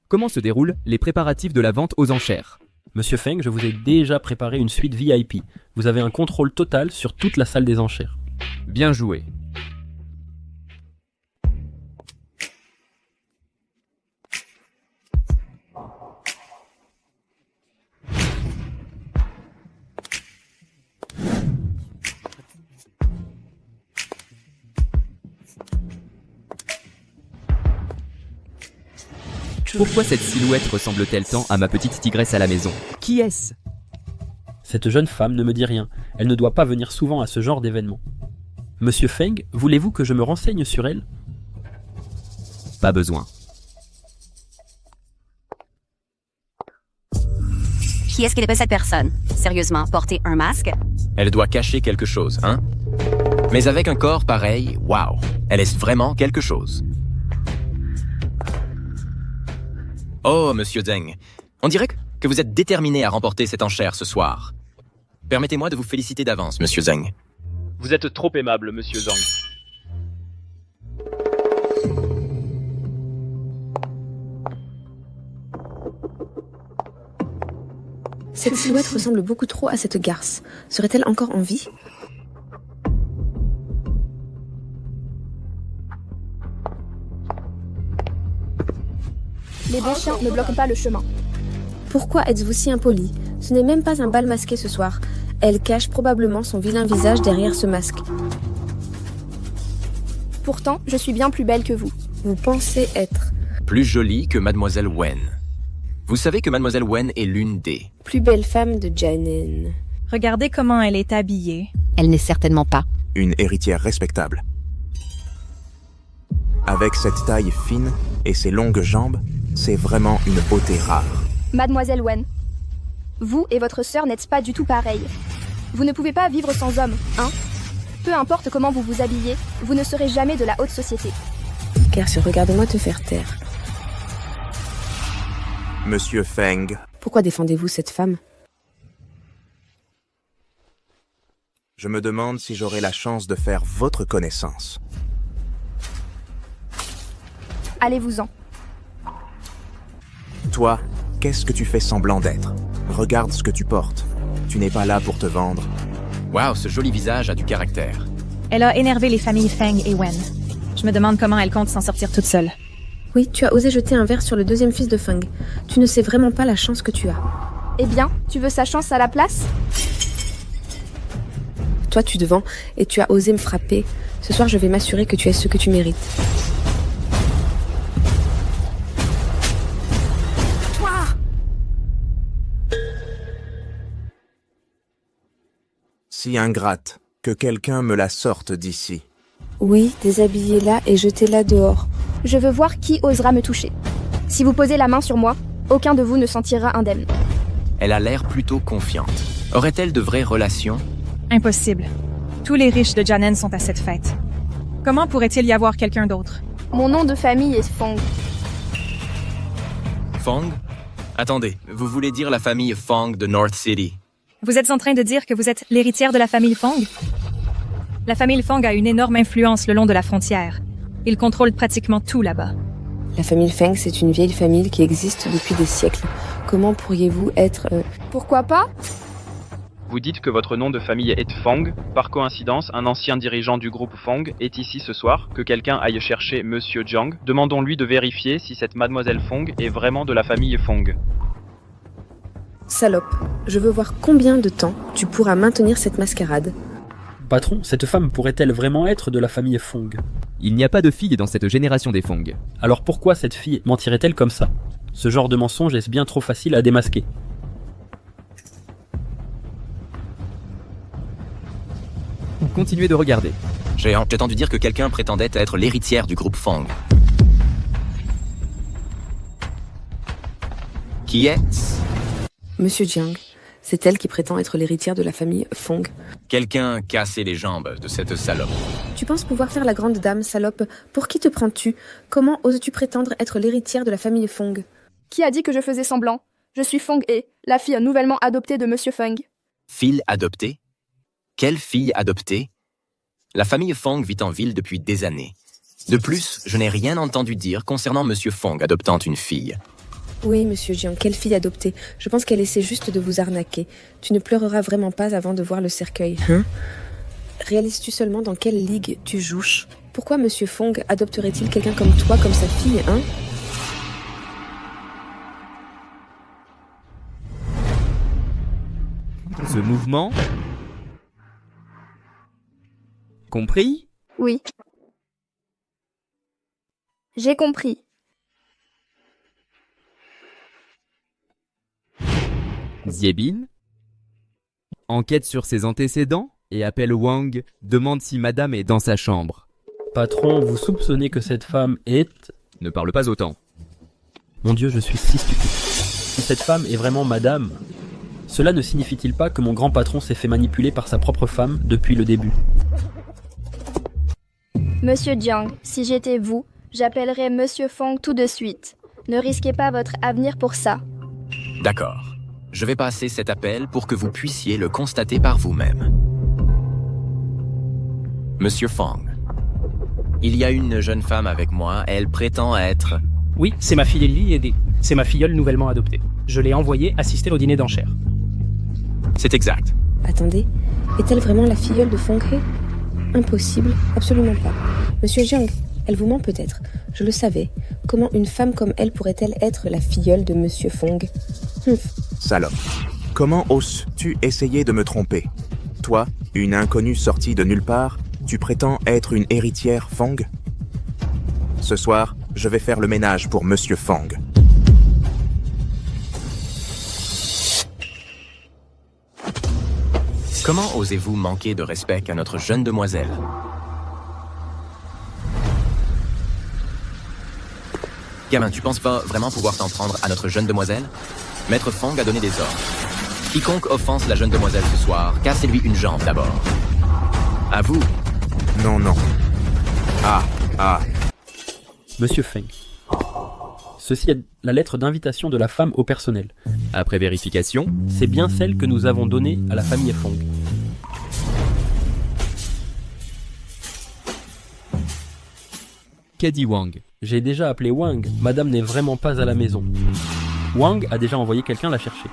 Comment se déroulent les préparatifs de la vente aux enchères? Monsieur Feng, je vous ai déjà préparé une suite VIP. Vous avez un contrôle total sur toute la salle des enchères. Bien joué. Pourquoi cette silhouette ressemble-t-elle tant à ma petite tigresse à la maison? Qui est-ce? Cette jeune femme ne me dit rien. Elle ne doit pas venir souvent à ce genre d'événement. Monsieur Feng, voulez-vous que je me renseigne sur elle? Pas besoin. Qui est-ce qu'elle est cette personne? Sérieusement, porter un masque? Elle doit cacher quelque chose, hein? Mais avec un corps pareil, waouh, elle est vraiment quelque chose. Oh, Monsieur Zheng, on dirait que vous êtes déterminé à remporter cette enchère ce soir. Permettez-moi de vous féliciter d'avance, Monsieur Zheng. Vous êtes trop aimable, Monsieur Zhang. Cette silhouette ressemble beaucoup trop à cette garce. Serait-elle encore en vie? Les bons chiens ne bloquent pas le chemin. Pourquoi êtes-vous si impoli? Ce n'est même pas un bal masqué ce soir. Elle cache probablement son vilain visage derrière ce masque. Pourtant, je suis bien plus belle que vous. Vous pensez être Plus jolie que Mademoiselle Wen. Vous savez que Mademoiselle Wen est l'une des... plus belle femme de Janen. Regardez comment elle est habillée. Elle n'est certainement pas. Une héritière respectable. Avec cette taille fine et ses longues jambes, c'est vraiment une beauté rare. Mademoiselle Wen, vous et votre sœur n'êtes pas du tout pareilles. Vous ne pouvez pas vivre sans homme, hein? Peu importe comment vous vous habillez, vous ne serez jamais de la haute société. Car regarde-moi te faire taire. Monsieur Feng, Pourquoi défendez-vous cette femme? je me demande si j'aurai la chance de faire votre connaissance. Allez-vous-en. Toi, qu'est-ce que tu fais semblant d'être? Regarde ce que tu portes. Tu n'es pas là pour te vendre. Waouh, ce joli visage a du caractère. Elle a énervé les familles Feng et Wen. Je me demande comment elle compte s'en sortir toute seule. Oui, tu as osé jeter un verre sur le deuxième fils de Feng. Tu ne sais vraiment pas la chance que tu as. Eh bien, tu veux sa chance à la place? Toi, tu te vends et tu as osé me frapper. Ce soir, je vais m'assurer que tu aies ce que tu mérites. Toi! Si ingrate, que quelqu'un me la sorte d'ici. Oui, déshabillez-la et jetez-la dehors. Je veux voir qui osera me toucher. Si vous posez la main sur moi, aucun de vous ne s'en tirera indemne. Elle a l'air plutôt confiante. Aurait-elle de vraies relations? Impossible. Tous les riches de Janen sont à cette fête. Comment pourrait-il y avoir quelqu'un d'autre? Mon nom de famille est Fong. Fong? Attendez, vous voulez dire la famille Fong de North City? Vous êtes en train de dire que vous êtes l'héritière de la famille Fong? La famille Fong a une énorme influence le long de la frontière. Ils contrôlent pratiquement tout là-bas. La famille Feng, c'est une vieille famille qui existe depuis des siècles. Comment pourriez-vous être... Pourquoi pas? Vous dites que votre nom de famille est Fong. Par coïncidence, un ancien dirigeant du groupe Fong est ici ce soir. Que quelqu'un aille chercher Monsieur Jiang. Demandons-lui de vérifier si cette mademoiselle Fong est vraiment de la famille Fong. Salope, je veux voir combien de temps tu pourras maintenir cette mascarade. Patron, cette femme pourrait-elle vraiment être de la famille Fong? Il n'y a pas de filles dans cette génération des Fong. Alors pourquoi cette fille mentirait-elle comme ça? Ce genre de mensonge est bien trop facile à démasquer. Continuez de regarder. J'ai entendu dire que quelqu'un prétendait être l'héritière du groupe Fong. Qui est-ce? Monsieur Jiang, c'est elle qui prétend être l'héritière de la famille Fong. Quelqu'un cassait les jambes de cette salope. Tu penses pouvoir faire la grande dame, salope? Pour qui te prends-tu? Comment oses-tu prétendre être l'héritière de la famille Fong? Qui a dit que je faisais semblant? Je suis Fong He, la fille nouvellement adoptée de Monsieur Feng. Fille adoptée? Quelle fille adoptée? La famille Fong vit en ville depuis des années. De plus, je n'ai rien entendu dire concernant Monsieur Fong adoptant une fille. Oui, monsieur Jiang, quelle fille adoptée. Je pense qu'elle essaie juste de vous arnaquer. Tu ne pleureras vraiment pas avant de voir le cercueil, hein? Réalises-tu seulement dans quelle ligue tu joues? Pourquoi monsieur Fong adopterait-il quelqu'un comme toi, comme sa fille, hein? Ce mouvement... Compris? Oui. J'ai compris. Ziebin enquête sur ses antécédents et appelle Wang, demande si madame est dans sa chambre. Patron, vous soupçonnez que cette femme est... Ne parle pas autant. Mon Dieu, je suis si stupide. Si cette femme est vraiment madame, cela ne signifie-t-il pas que mon grand patron s'est fait manipuler par sa propre femme depuis le début? Monsieur Jiang, si j'étais vous, j'appellerais Monsieur Fong tout de suite. Ne risquez pas votre avenir pour ça. D'accord. Je vais passer cet appel pour que vous puissiez le constater par vous-même. Monsieur Fong, il y a une jeune femme avec moi, elle prétend être... Oui, c'est ma fille Ellie Edé. C'est ma filleule nouvellement adoptée. Je l'ai envoyée assister au dîner d'enchères. C'est exact. Attendez, est-elle vraiment la filleule de Fong He? Impossible, absolument pas. Monsieur Jiang, elle vous ment peut-être. Je le savais. Comment une femme comme elle pourrait-elle être la filleule de monsieur Fong? Salope. Comment oses-tu essayer de me tromper? Toi, une inconnue sortie de nulle part, tu prétends être une héritière Fong? Ce soir, je vais faire le ménage pour monsieur Fong. Comment osez-vous manquer de respect à notre jeune demoiselle? Gamin, tu penses pas vraiment pouvoir t'en prendre à notre jeune demoiselle? Maître Fong a donné des ordres. Quiconque offense la jeune demoiselle ce soir, cassez-lui une jambe d'abord. À vous. Non. Monsieur Feng, ceci est la lettre d'invitation de la femme au personnel. Après vérification, c'est bien celle que nous avons donnée à la famille Fong. Qu'a dit Wang? J'ai déjà appelé Wang, madame n'est vraiment pas à la maison. Wang a déjà envoyé quelqu'un la chercher.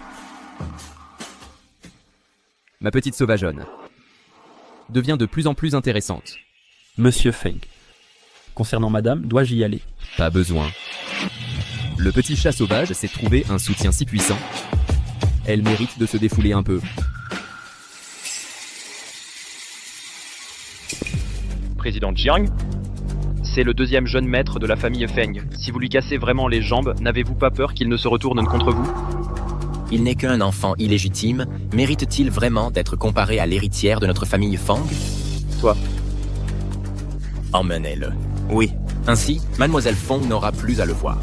Ma petite sauvageonne devient de plus en plus intéressante. Monsieur Feng, concernant madame, dois-je y aller? Pas besoin. Le petit chat sauvage s'est trouvé un soutien si puissant. Elle mérite de se défouler un peu. Président Jiang, c'est le deuxième jeune maître de la famille Feng. Si vous lui cassez vraiment les jambes, n'avez-vous pas peur qu'il ne se retourne contre vous? Il n'est qu'un enfant illégitime. Mérite-t-il vraiment d'être comparé à l'héritière de notre famille Fong? Toi. Emmenez-le. Oui. Ainsi, mademoiselle Fong n'aura plus à le voir.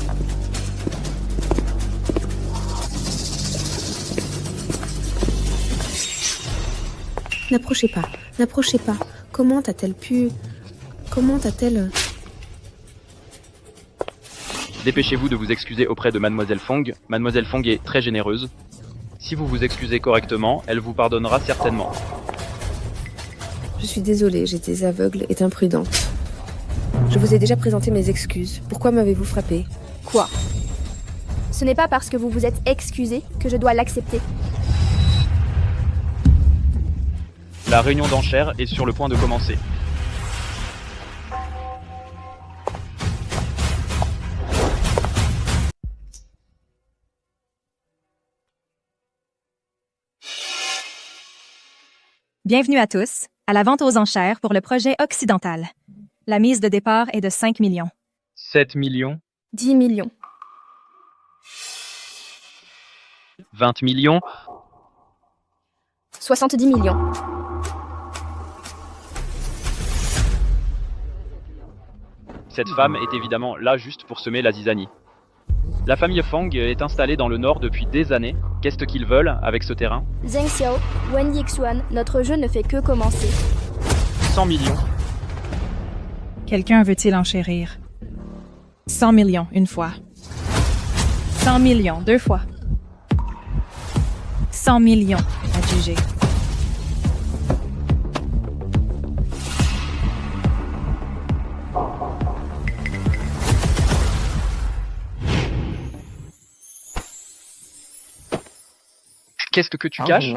N'approchez pas. Comment a-t-elle pu... Dépêchez-vous de vous excuser auprès de mademoiselle Fong. Mademoiselle Fong est très généreuse. Si vous vous excusez correctement, elle vous pardonnera certainement. Je suis désolée, j'étais aveugle et imprudente. Je vous ai déjà présenté mes excuses. Pourquoi m'avez-vous frappé? Quoi? Ce n'est pas parce que vous vous êtes excusé que je dois l'accepter. La réunion d'enchères est sur le point de commencer. Bienvenue à tous, à la vente aux enchères pour le projet occidental. La mise de départ est de 5 millions. 7 millions. 10 millions. 20 millions. 70 millions. Cette femme est évidemment là juste pour semer la zizanie. La famille Fong est installée dans le nord depuis des années. Qu'est-ce qu'ils veulent avec ce terrain? Zheng Xiao, Wen Yixuan, notre jeu ne fait que commencer. 100 millions. Quelqu'un veut-il enchérir? 100 millions, une fois. 100 millions, deux fois. 100 millions, adjugé. Qu'est-ce que tu caches?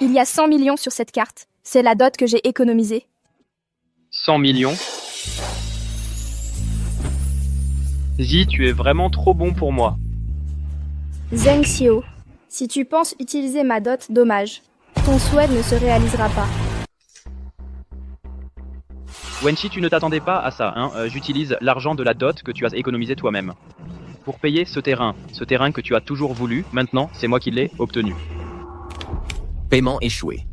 Il y a 100 millions sur cette carte. C'est la dot que j'ai économisée. 100 millions? Zi, tu es vraiment trop bon pour moi. Zheng Xiao, si tu penses utiliser ma dot, dommage. Ton souhait ne se réalisera pas. Wenchi, tu ne t'attendais pas à ça, hein. J'utilise l'argent de la dot que tu as économisé toi-même. Pour payer ce terrain que tu as toujours voulu, maintenant, c'est moi qui l'ai obtenu. Paiement échoué.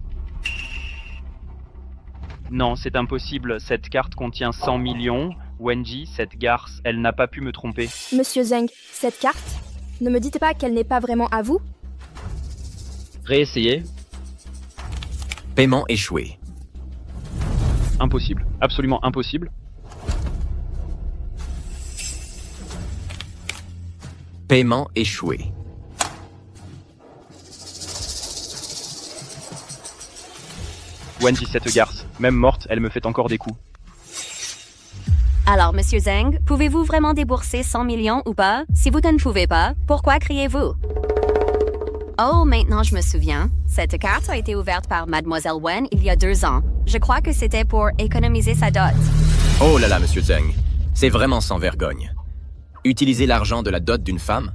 Non, c'est impossible, cette carte contient 100 millions. Wenji, cette garce, elle n'a pas pu me tromper. Monsieur Zheng, cette carte, ne me dites pas qu'elle n'est pas vraiment à vous? Réessayez. Paiement échoué. Impossible, absolument impossible. Paiement échoué. Wenji, cette garce, même morte, elle me fait encore des coups. Alors, Monsieur Zheng, pouvez-vous vraiment débourser 100 millions ou pas? Si vous ne pouvez pas, pourquoi criez-vous? Oh, maintenant je me souviens. Cette carte a été ouverte par Mademoiselle Wen il y a 2 ans. Je crois que c'était pour économiser sa dot. Oh là là, Monsieur Zheng, c'est vraiment sans vergogne. Utiliser l'argent de la dot d'une femme?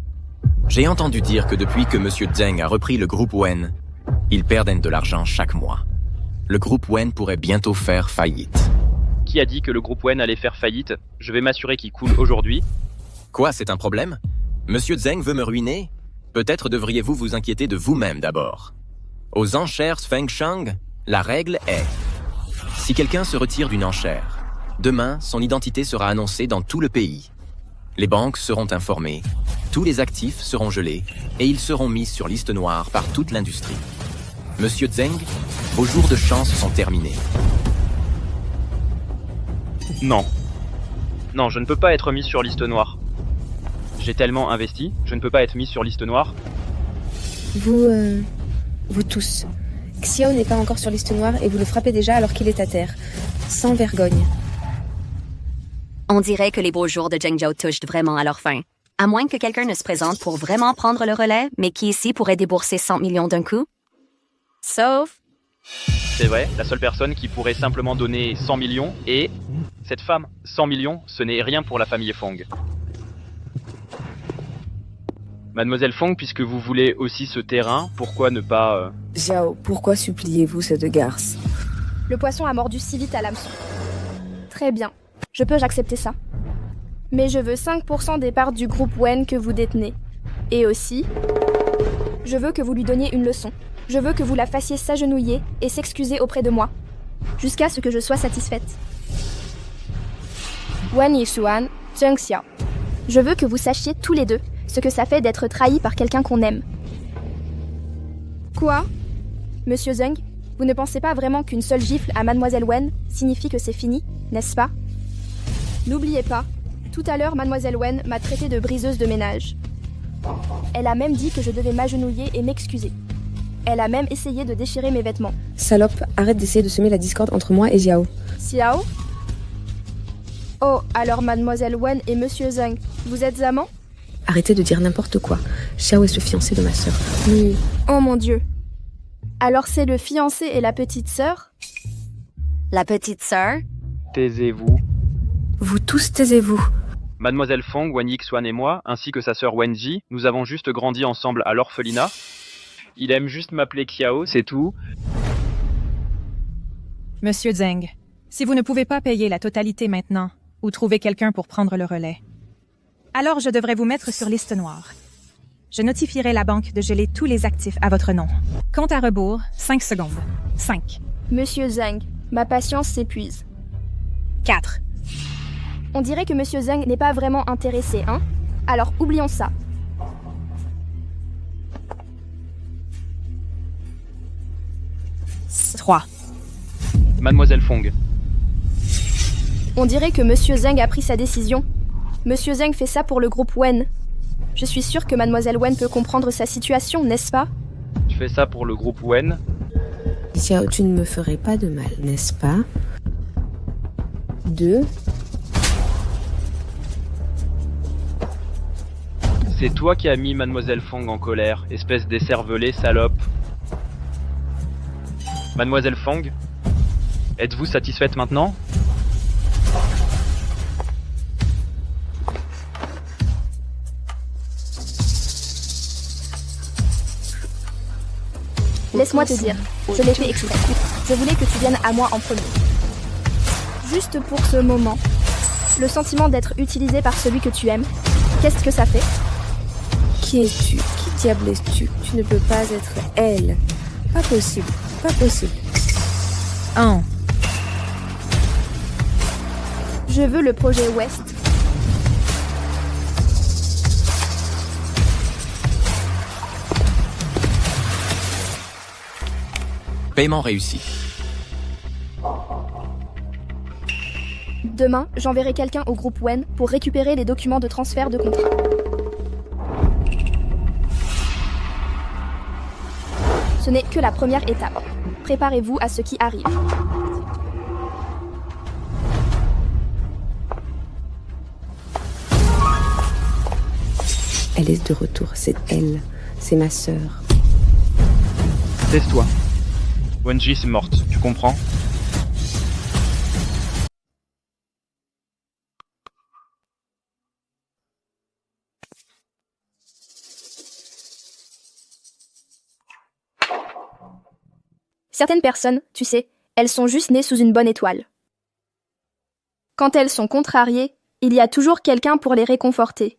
J'ai entendu dire que depuis que Monsieur Zheng a repris le groupe Wen, ils perdent de l'argent chaque mois. Le groupe Wen pourrait bientôt faire faillite. Qui a dit que le groupe Wen allait faire faillite? Je vais m'assurer qu'il coule aujourd'hui. Quoi, c'est un problème? Monsieur Zheng veut me ruiner? Peut-être devriez-vous vous inquiéter de vous-même d'abord. Aux enchères Feng Sheng, la règle est... Si quelqu'un se retire d'une enchère, demain, son identité sera annoncée dans tout le pays. Les banques seront informées, tous les actifs seront gelés, et ils seront mis sur liste noire par toute l'industrie. Monsieur Zheng, vos jours de chance sont terminés. Non. Non, je ne peux pas être mis sur liste noire. J'ai tellement investi, je ne peux pas être mis sur liste noire. Vous tous. Xiao n'est pas encore sur liste noire et vous le frappez déjà alors qu'il est à terre. Sans vergogne. On dirait que les beaux jours de Zhengzhou touchent vraiment à leur fin. À moins que quelqu'un ne se présente pour vraiment prendre le relais, mais qui ici pourrait débourser 100 millions d'un coup? Sauf... C'est vrai, la seule personne qui pourrait simplement donner 100 millions est... cette femme. 100 millions, ce n'est rien pour la famille Fong. Mademoiselle Fong, puisque vous voulez aussi ce terrain, pourquoi ne pas... Xiao, pourquoi suppliez-vous cette garce? Le poisson a mordu si vite à l'hameçon. Très bien, j'accepter ça. Mais je veux 5% des parts du groupe Wen que vous détenez. Et aussi, je veux que vous lui donniez une leçon. Je veux que vous la fassiez s'agenouiller et s'excuser auprès de moi, jusqu'à ce que je sois satisfaite. Wen Yishuan, Zheng Xiao. Je veux que vous sachiez tous les deux ce que ça fait d'être trahi par quelqu'un qu'on aime. Quoi? Monsieur Zheng, vous ne pensez pas vraiment qu'une seule gifle à Mademoiselle Wen signifie que c'est fini, n'est-ce pas? N'oubliez pas, tout à l'heure Mademoiselle Wen m'a traité de briseuse de ménage. Elle a même dit que je devais m'agenouiller et m'excuser. Elle a même essayé de déchirer mes vêtements. Salope, arrête d'essayer de semer la discorde entre moi et Xiao. Xiao? Oh, alors Mademoiselle Wen et Monsieur Zheng, vous êtes amants? Arrêtez de dire n'importe quoi. Xiao est le fiancé de ma sœur. Mais... Oh mon Dieu. Alors c'est le fiancé et la petite sœur? La petite sœur? Taisez-vous. Vous tous taisez-vous. Mademoiselle Fong, Wen Yixuan et moi, ainsi que sa sœur Wenji, nous avons juste grandi ensemble à l'orphelinat. Il aime juste m'appeler Xiao, c'est tout. Monsieur Zheng, si vous ne pouvez pas payer la totalité maintenant, ou trouver quelqu'un pour prendre le relais, alors je devrais vous mettre sur liste noire. Je notifierai la banque de geler tous les actifs à votre nom. Compte à rebours, 5 secondes. 5. Monsieur Zheng, ma patience s'épuise. 4. On dirait que Monsieur Zheng n'est pas vraiment intéressé, hein? Alors oublions ça. 3. Mademoiselle Fong. On dirait que Monsieur Zheng a pris sa décision. Monsieur Zheng fait ça pour le groupe Wen. Je suis sûre que Mademoiselle Wen peut comprendre sa situation, n'est-ce pas? Tu fais ça pour le groupe Wen? Xiao, tu ne me ferais pas de mal, n'est-ce pas? 2. C'est toi qui as mis Mademoiselle Fong en colère, espèce d'écervelé, salope. Mademoiselle Fong, êtes-vous satisfaite maintenant? Laisse-moi te dire, je l'ai fait exprès. Je voulais que tu viennes à moi en premier. Juste pour ce moment, le sentiment d'être utilisé par celui que tu aimes, qu'est-ce que ça fait? Qui es-tu? Qui diable es-tu? Tu ne peux pas être elle. Pas possible, pas possible. Oh. Je veux le projet West. Paiement réussi. Demain, j'enverrai quelqu'un au groupe WEN pour récupérer les documents de transfert de contrat. Ce n'est que la première étape. Préparez-vous à ce qui arrive. Elle est de retour, c'est elle. C'est ma sœur. Taise-toi. Wenji est morte, tu comprends? Certaines personnes, tu sais, elles sont juste nées sous une bonne étoile. Quand elles sont contrariées, il y a toujours quelqu'un pour les réconforter.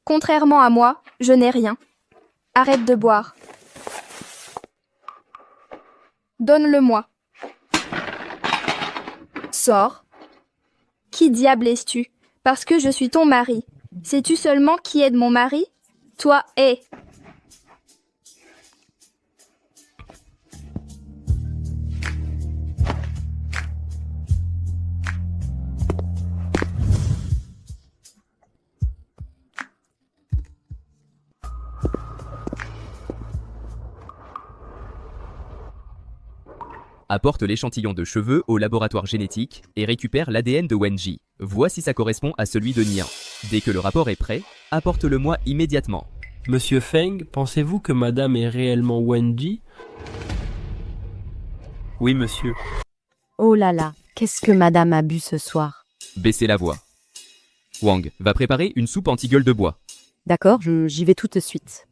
Contrairement à moi, je n'ai rien. Arrête de boire. Donne-le-moi. Sors. Qui diable es-tu? Parce que je suis ton mari. Sais-tu seulement qui aide mon mari? Toi et... Apporte l'échantillon de cheveux au laboratoire génétique et récupère l'ADN de Wenji. Vois si ça correspond à celui de Nian. Dès que le rapport est prêt, apporte-le-moi immédiatement. Monsieur Feng, pensez-vous que madame est réellement Wenji? Oui, monsieur. Oh là là, qu'est-ce que madame a bu ce soir? Baissez la voix. Wang va préparer une soupe anti-gueule de bois. D'accord, j'y vais tout de suite.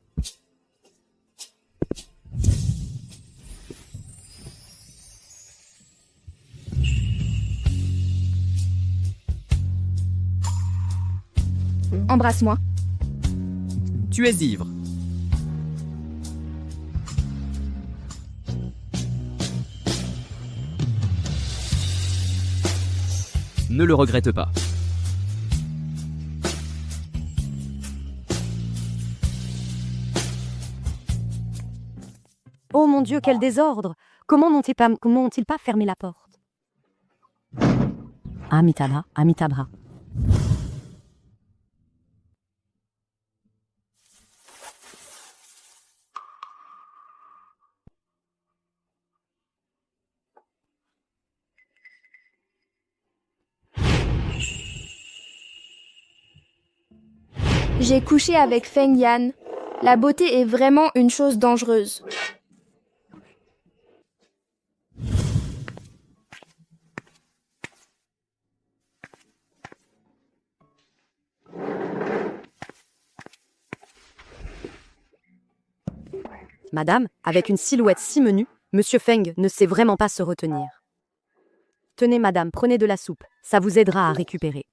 Embrasse-moi. Tu es ivre. Ne le regrette pas. Oh mon Dieu, quel désordre! Comment n'ont-ils pas fermé la porte? Amitabha, Amitabha. J'ai couché avec Feng Yan. La beauté est vraiment une chose dangereuse. Madame, avec une silhouette si menue, Monsieur Feng ne sait vraiment pas se retenir. Tenez madame, prenez de la soupe, ça vous aidera à récupérer.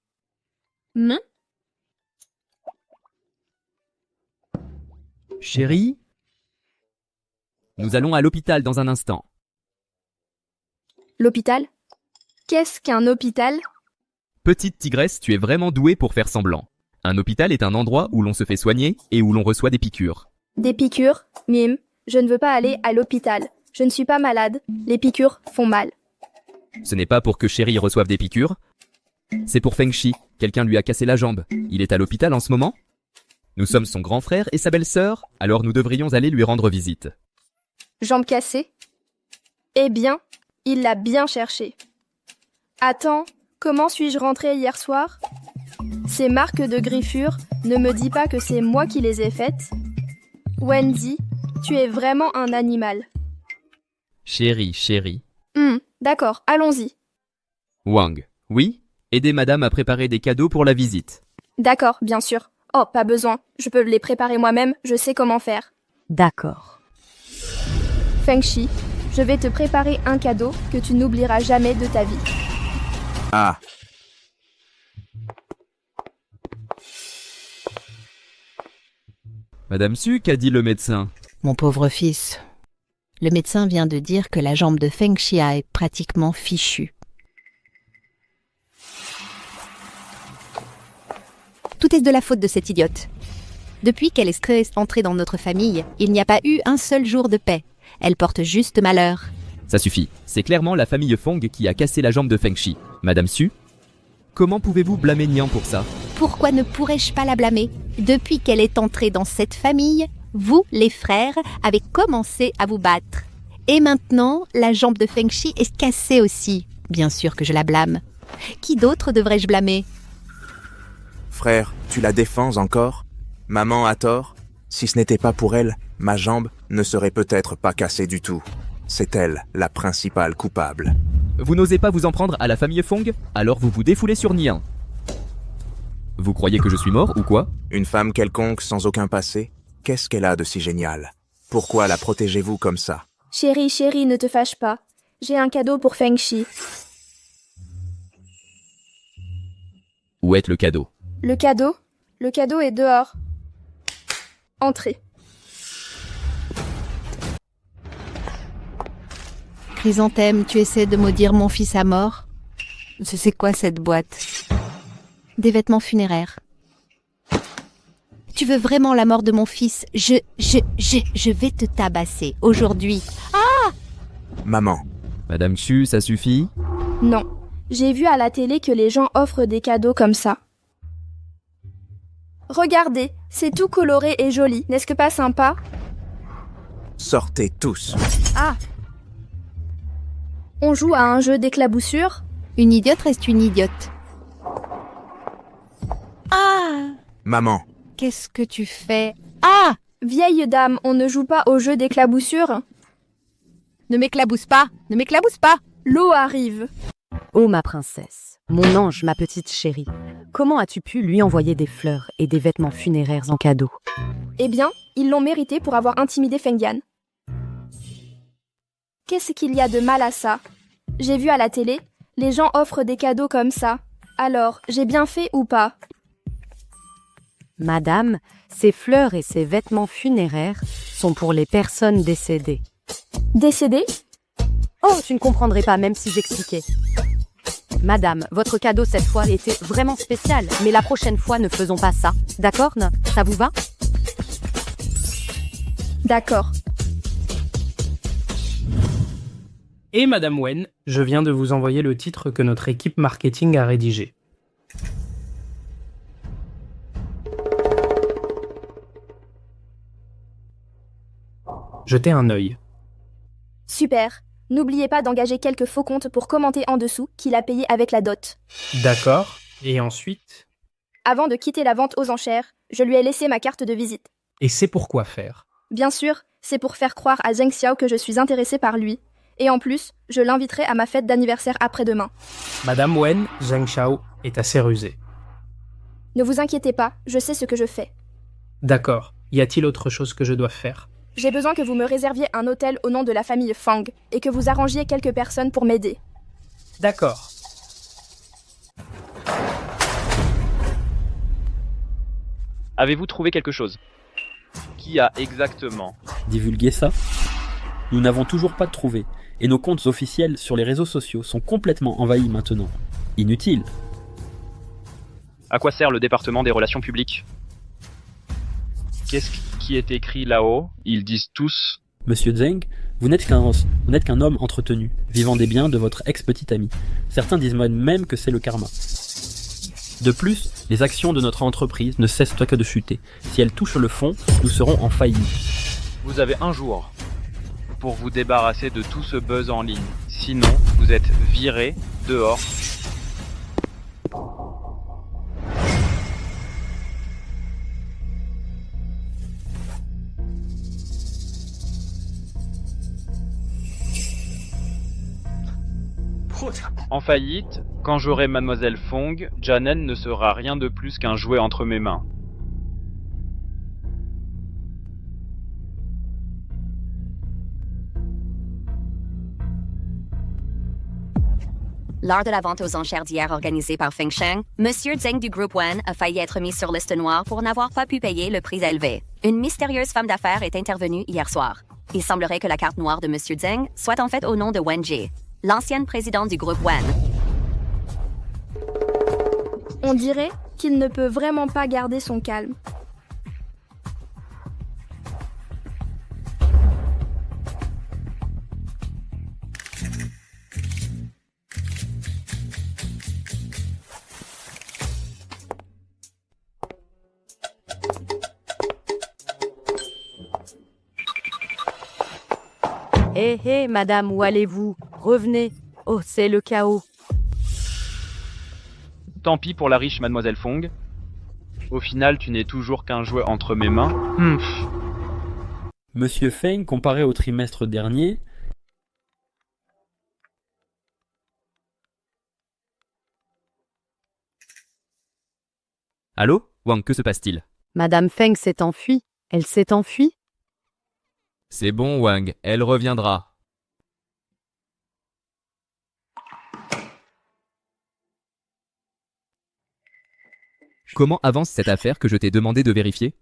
Chérie, nous allons à l'hôpital dans un instant. L'hôpital? Qu'est-ce qu'un hôpital? Petite tigresse, tu es vraiment douée pour faire semblant. Un hôpital est un endroit où l'on se fait soigner et où l'on reçoit des piqûres. Des piqûres? Mime, je ne veux pas aller à l'hôpital. Je ne suis pas malade. Les piqûres font mal. Ce n'est pas pour que Chérie reçoive des piqûres. C'est pour Feng Shi. Quelqu'un lui a cassé la jambe. Il est à l'hôpital en ce moment. Nous sommes son grand frère et sa belle-sœur, alors nous devrions aller lui rendre visite. Jambe cassée? Eh bien, il l'a bien cherché. Attends, comment suis-je rentrée hier soir? Ces marques de griffures, ne me dis pas que c'est moi qui les ai faites. Wendy, tu es vraiment un animal. Chérie. D'accord, allons-y. Wang, oui? Aidez madame à préparer des cadeaux pour la visite. D'accord, bien sûr. Oh, pas besoin. Je peux les préparer moi-même, je sais comment faire. D'accord. Feng-Shi, je vais te préparer un cadeau que tu n'oublieras jamais de ta vie. Ah, Madame Su, qu'a dit le médecin? Mon pauvre fils. Le médecin vient de dire que la jambe de Feng Xia est pratiquement fichue. Tout est de la faute de cette idiote. Depuis qu'elle est entrée dans notre famille, il n'y a pas eu un seul jour de paix. Elle porte juste malheur. Ça suffit. C'est clairement la famille Fong qui a cassé la jambe de Feng Shi. Madame Su, comment pouvez-vous blâmer Nian pour ça? Pourquoi ne pourrais-je pas la blâmer? Depuis qu'elle est entrée dans cette famille, vous, les frères, avez commencé à vous battre. Et maintenant, la jambe de Feng Shi est cassée aussi. Bien sûr que je la blâme. Qui d'autre devrais-je blâmer? frère, tu la défends encore? Maman a tort? Si ce n'était pas pour elle, ma jambe ne serait peut-être pas cassée du tout. C'est elle, la principale coupable. Vous n'osez pas vous en prendre à la famille Fong? Alors vous vous défoulez sur Nian. Vous croyez que je suis mort ou quoi? Une femme quelconque sans aucun passé? Qu'est-ce qu'elle a de si génial? Pourquoi la protégez-vous comme ça? Chérie, ne te fâche pas. J'ai un cadeau pour Feng-Shi. Où est le cadeau? Le cadeau est dehors. Entrez. Chrysanthème, tu essaies de maudire mon fils à mort? C'est quoi cette boîte? Des vêtements funéraires. Tu veux vraiment la mort de mon fils? Je vais te tabasser aujourd'hui. Ah! Maman. Madame Chu, ça suffit? Non. J'ai vu à la télé que les gens offrent des cadeaux comme ça. Regardez, c'est tout coloré et joli, n'est-ce que pas sympa? Sortez tous. Ah! On joue à un jeu d'éclaboussure? Une idiote reste une idiote. Ah! Maman. Qu'est-ce que tu fais? Ah! Vieille dame, on ne joue pas au jeu d'éclaboussure? Ne m'éclabousse pas! Ne m'éclabousse pas! L'eau arrive. Oh ma princesse, mon ange, ma petite chérie, comment as-tu pu lui envoyer des fleurs et des vêtements funéraires en cadeau? Eh bien, ils l'ont mérité pour avoir intimidé Feng Yan. Qu'est-ce qu'il y a de mal à ça? J'ai vu à la télé, les gens offrent des cadeaux comme ça. Alors, j'ai bien fait ou pas? Madame, ces fleurs et ces vêtements funéraires sont pour les personnes décédées. Décédées? Oh, tu ne comprendrais pas même si j'expliquais. Madame, votre cadeau cette fois était vraiment spécial, mais la prochaine fois ne faisons pas ça. D'accord? Ça vous va? D'accord. Et Madame Wen, je viens de vous envoyer le titre que notre équipe marketing a rédigé. Jetez un œil. Super. N'oubliez pas d'engager quelques faux comptes pour commenter en dessous qu'il a payé avec la dot. D'accord. Et ensuite? Avant de quitter la vente aux enchères, je lui ai laissé ma carte de visite. Et c'est pour quoi faire? Bien sûr, c'est pour faire croire à Zheng Xiao que je suis intéressée par lui. Et en plus, je l'inviterai à ma fête d'anniversaire après-demain. Madame Wen, Zheng Xiao est assez rusée. Ne vous inquiétez pas, je sais ce que je fais. D'accord. Y a-t-il autre chose que je dois faire? J'ai besoin que vous me réserviez un hôtel au nom de la famille Fang et que vous arrangiez quelques personnes pour m'aider. D'accord. Avez-vous trouvé quelque chose? Qui a exactement divulgué ça? Nous n'avons toujours pas trouvé, et nos comptes officiels sur les réseaux sociaux sont complètement envahis maintenant. Inutile. À quoi sert le département des relations publiques? Qu'est-ce qui est écrit là-haut? Ils disent tous... Monsieur Zheng, vous n'êtes qu'un homme entretenu, vivant des biens de votre ex-petite amie. Certains disent même que c'est le karma. De plus, les actions de notre entreprise ne cessent que de chuter. Si elles touchent le fond, nous serons en faillite. Vous avez un jour pour vous débarrasser de tout ce buzz en ligne. Sinon, vous êtes viré dehors. En faillite, quand j'aurai Mademoiselle Fong, Janen ne sera rien de plus qu'un jouet entre mes mains. Lors de la vente aux enchères d'hier organisée par Feng Sheng, Monsieur Zheng du groupe Wen a failli être mis sur liste noire pour n'avoir pas pu payer le prix élevé. Une mystérieuse femme d'affaires est intervenue hier soir. Il semblerait que la carte noire de Monsieur Zheng soit en fait au nom de Wen Ji, l'ancienne présidente du groupe Wen. On dirait qu'il ne peut vraiment pas garder son calme. Hé hé, madame, où allez-vous? Revenez. Oh, c'est le chaos. Tant pis pour la riche Mademoiselle Fong. Au final, tu n'es toujours qu'un jouet entre mes mains. Monsieur Feng, comparé au trimestre dernier, Allô Wang, que se passe-t-il? Madame Feng s'est enfuie. Elle s'est enfuie? C'est bon, Wang, elle reviendra. Comment avance cette affaire que je t'ai demandé de vérifier?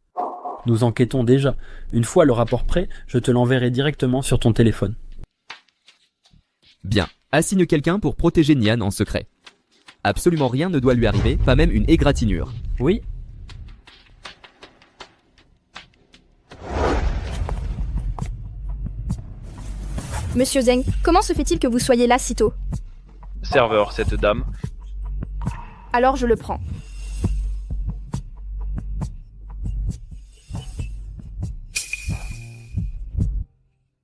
nous enquêtons déjà. Une fois le rapport prêt, je te l'enverrai directement sur ton téléphone. Bien, assigne quelqu'un pour protéger Nian en secret. Absolument rien ne doit lui arriver, pas même une égratignure. Oui. Monsieur Zheng, comment se fait-il que vous soyez là si tôt? Serveur, cette dame. Alors je le prends.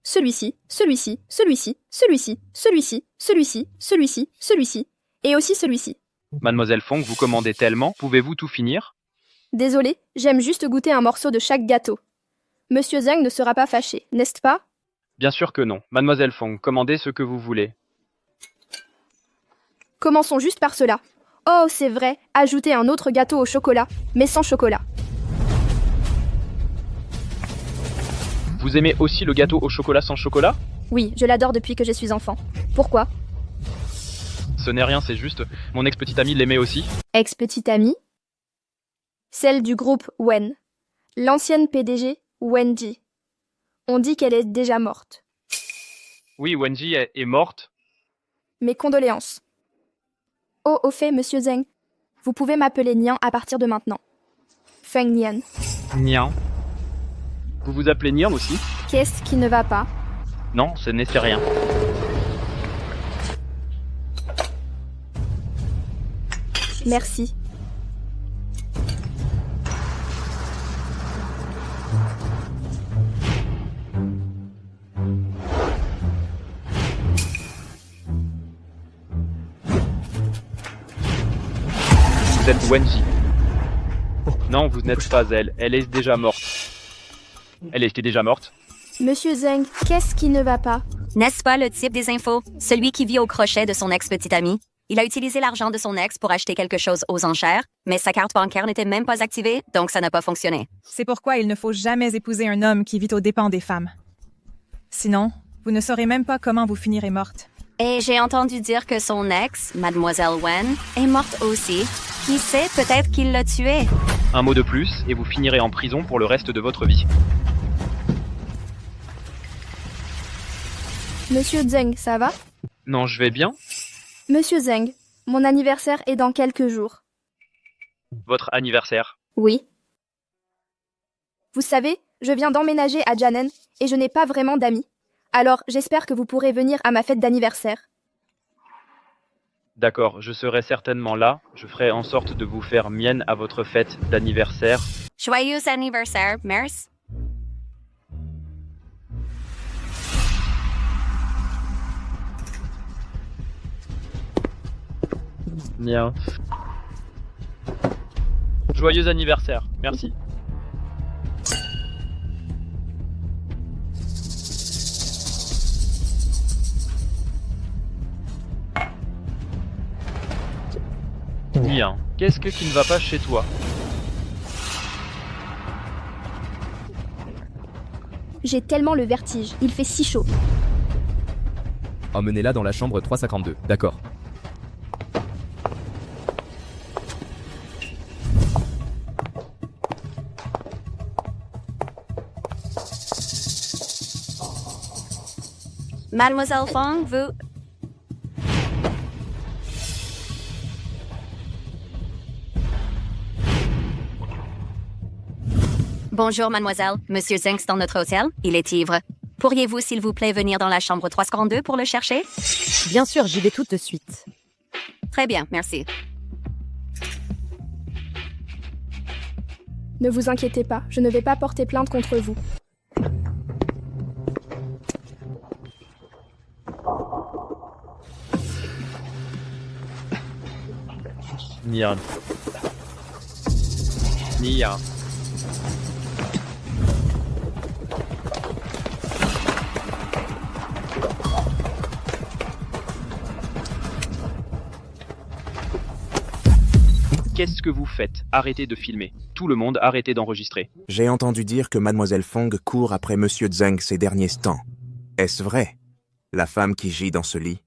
Celui-ci, celui-ci, celui-ci, celui-ci, celui-ci, celui-ci, celui-ci, celui-ci, et aussi celui-ci. Mademoiselle Fong, vous commandez tellement, pouvez-vous tout finir? Désolé, j'aime juste goûter un morceau de chaque gâteau. Monsieur Zheng ne sera pas fâché, n'est-ce pas? Bien sûr que non. Mademoiselle Fong, commandez ce que vous voulez. Commençons juste par cela. Oh, c'est vrai, ajoutez un autre gâteau au chocolat, mais sans chocolat. Vous aimez aussi le gâteau au chocolat sans chocolat? Oui, je l'adore depuis que je suis enfant. Pourquoi? Ce n'est rien, c'est juste, mon ex-petite amie l'aimait aussi. Ex-petite amie? Celle du groupe Wen. L'ancienne PDG, Wenji. On dit qu'elle est déjà morte. Oui, Wenji est morte. Mes condoléances. Oh, au fait, monsieur Zheng, vous pouvez m'appeler Nian à partir de maintenant. Feng Nian. Nian. Vous vous appelez Nian aussi? Qu'est-ce qui ne va pas? Non, ce n'est rien. Merci. Vous êtes Wenji. Non, vous n'êtes pas elle. Elle est déjà morte. Elle était déjà morte. Monsieur Zheng, qu'est-ce qui ne va pas? N'est-ce pas le type des infos? Celui qui vit au crochet de son ex-petite amie. Il a utilisé l'argent de son ex pour acheter quelque chose aux enchères, mais sa carte bancaire n'était même pas activée, donc ça n'a pas fonctionné. C'est pourquoi il ne faut jamais épouser un homme qui vit aux dépens des femmes. Sinon, vous ne saurez même pas comment vous finirez morte. Et j'ai entendu dire que son ex, Mademoiselle Wen, est morte aussi. Qui sait, peut-être qu'il l'a tuée. Un mot de plus, et vous finirez en prison pour le reste de votre vie. Monsieur Zheng, ça va? Non, je vais bien. Monsieur Zheng, mon anniversaire est dans quelques jours. Votre anniversaire. Oui. Vous savez, je viens d'emménager à Janen et je n'ai pas vraiment d'amis. Alors, j'espère que vous pourrez venir à ma fête d'anniversaire. D'accord, je serai certainement là. Je ferai en sorte de vous faire mienne à votre fête d'anniversaire. Joyeux anniversaire, Merce. Bien. Joyeux anniversaire, merci. Bien, qu'est-ce qui ne va pas chez toi? J'ai tellement le vertige, il fait si chaud. Emmenez-la dans la chambre 352, d'accord. Mademoiselle Fong, vous... Bonjour, mademoiselle. Monsieur Zeng est dans notre hôtel. Il est ivre. Pourriez-vous, s'il vous plaît, venir dans la chambre 342 pour le chercher? Bien sûr, j'y vais tout de suite. Très bien, merci. Ne vous inquiétez pas, je ne vais pas porter plainte contre vous. Nia. Nia. Qu'est-ce que vous faites? Arrêtez de filmer. Tout le monde, arrêtez d'enregistrer. J'ai entendu dire que Mademoiselle Fong court après Monsieur Zeng ces derniers temps. Est-ce vrai? La femme qui gît dans ce lit?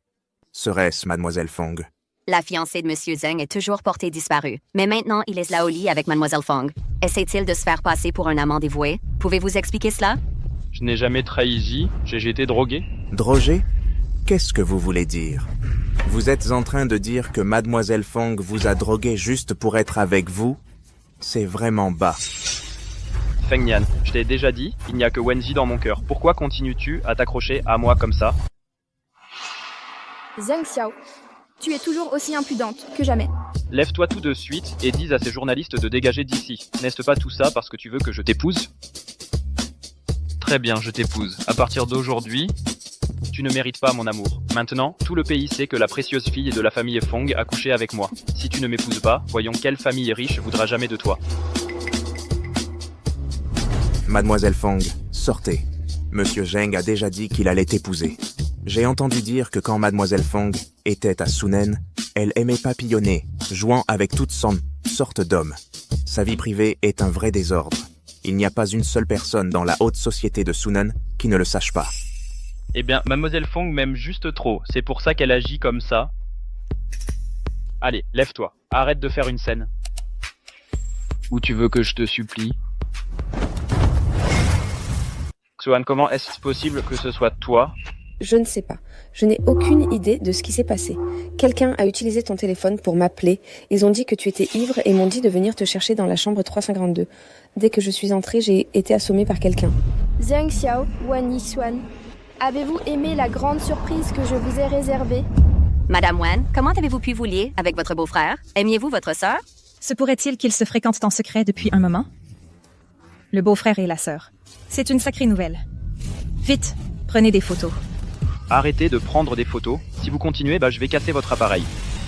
Serait-ce Mademoiselle Fong? La fiancée de Monsieur Zeng est toujours portée disparue. Mais maintenant, il est là au lit avec Mademoiselle Fong. Essaie-t-il de se faire passer pour un amant dévoué? Pouvez-vous expliquer cela? Je n'ai jamais trahi Zi, j'ai été drogué. Drogué? Qu'est-ce que vous voulez dire? Vous êtes en train de dire que Mademoiselle Fong vous a drogué juste pour être avec vous? C'est vraiment bas. Feng Nian, je t'ai déjà dit, il n'y a que Wenji dans mon cœur. Pourquoi continues-tu à t'accrocher à moi comme ça? Zeng Xiao, tu es toujours aussi impudente que jamais. Lève-toi tout de suite et dis à ces journalistes de dégager d'ici. N'est-ce pas tout ça parce que tu veux que je t'épouse? Très bien, je t'épouse. À partir d'aujourd'hui, tu ne mérites pas mon amour. Maintenant, tout le pays sait que la précieuse fille de la famille Fong a couché avec moi. Si tu ne m'épouses pas, voyons quelle famille riche voudra jamais de toi. Mademoiselle Fong, sortez. Monsieur Zeng a déjà dit qu'il allait t'épouser. J'ai entendu dire que quand Mademoiselle Fong était à Sunen, elle aimait papillonner, jouant avec toutes sortes d'hommes. Sa vie privée est un vrai désordre. Il n'y a pas une seule personne dans la haute société de Sunen qui ne le sache pas. Eh bien, Mademoiselle Fong m'aime juste trop. C'est pour ça qu'elle agit comme ça. Allez, lève-toi. Arrête de faire une scène. Ou tu veux que je te supplie? Xuan, comment est-ce possible que ce soit toi? Je ne sais pas. Je n'ai aucune idée de ce qui s'est passé. Quelqu'un a utilisé ton téléphone pour m'appeler. Ils ont dit que tu étais ivre et m'ont dit de venir te chercher dans la chambre 352. Dès que je suis entrée, j'ai été assommée par quelqu'un. Zeng Xiao, Wan Yixuan, avez-vous aimé la grande surprise que je vous ai réservée? Madame Wen, comment avez-vous pu vous lier avec votre beau-frère? Aimiez-vous votre sœur? Se pourrait-il qu'ils se fréquentent en secret depuis un moment? Le beau-frère et la sœur. C'est une sacrée nouvelle. Vite, prenez des photos. Arrêtez de prendre des photos. Si vous continuez, je vais casser votre appareil.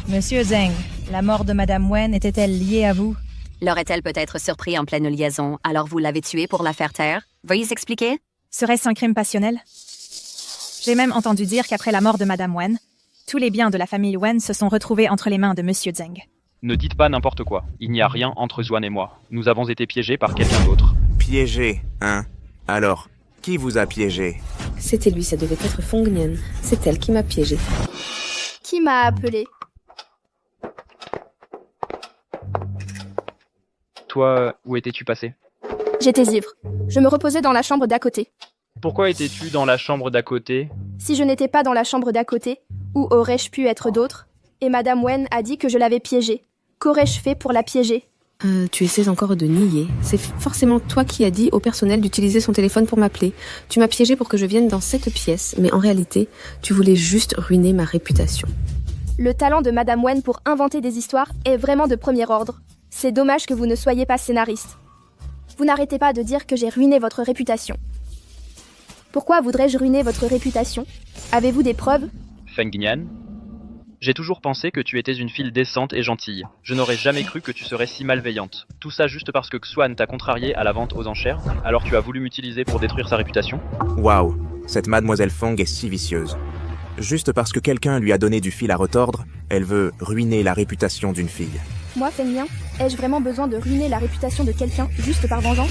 Monsieur Zeng, la mort de Madame Wen était-elle liée à vous? L'aurait-elle peut-être surpris en pleine liaison, alors vous l'avez tuée pour la faire taire? Veuillez expliquer? Serait-ce un crime passionnel? J'ai même entendu dire qu'après la mort de Madame Wen, tous les biens de la famille Wen se sont retrouvés entre les mains de Monsieur Zeng. Ne dites pas n'importe quoi. Il n'y a rien entre Xuan et moi. Nous avons été piégés par quelqu'un d'autre. Piégé, hein? Alors, qui vous a piégé? C'était lui, ça devait être Fong Nian. C'est elle qui m'a piégée. Qui m'a appelé? Toi, où étais-tu passé? J'étais ivre. Je me reposais dans la chambre d'à côté. Pourquoi étais-tu dans la chambre d'à côté? Si je n'étais pas dans la chambre d'à côté, où aurais-je pu être d'autre? Et Madame Wen a dit que je l'avais piégée. Qu'aurais-je fait pour la piéger? Tu essaies encore de nier. C'est forcément toi qui as dit au personnel d'utiliser son téléphone pour m'appeler. Tu m'as piégé pour que je vienne dans cette pièce, mais en réalité, tu voulais juste ruiner ma réputation. Le talent de Madame Wen pour inventer des histoires est vraiment de premier ordre. C'est dommage que vous ne soyez pas scénariste. Vous n'arrêtez pas de dire que j'ai ruiné votre réputation. Pourquoi voudrais-je ruiner votre réputation? Avez-vous des preuves? Feng Nian, j'ai toujours pensé que tu étais une fille décente et gentille. Je n'aurais jamais cru que tu serais si malveillante. Tout ça juste parce que Xuan t'a contrarié à la vente aux enchères, alors tu as voulu m'utiliser pour détruire sa réputation? Waouh, cette Mademoiselle Fong est si vicieuse. Juste parce que quelqu'un lui a donné du fil à retordre, elle veut ruiner la réputation d'une fille. Moi, Feng Yan, ai-je vraiment besoin de ruiner la réputation de quelqu'un juste par vengeance?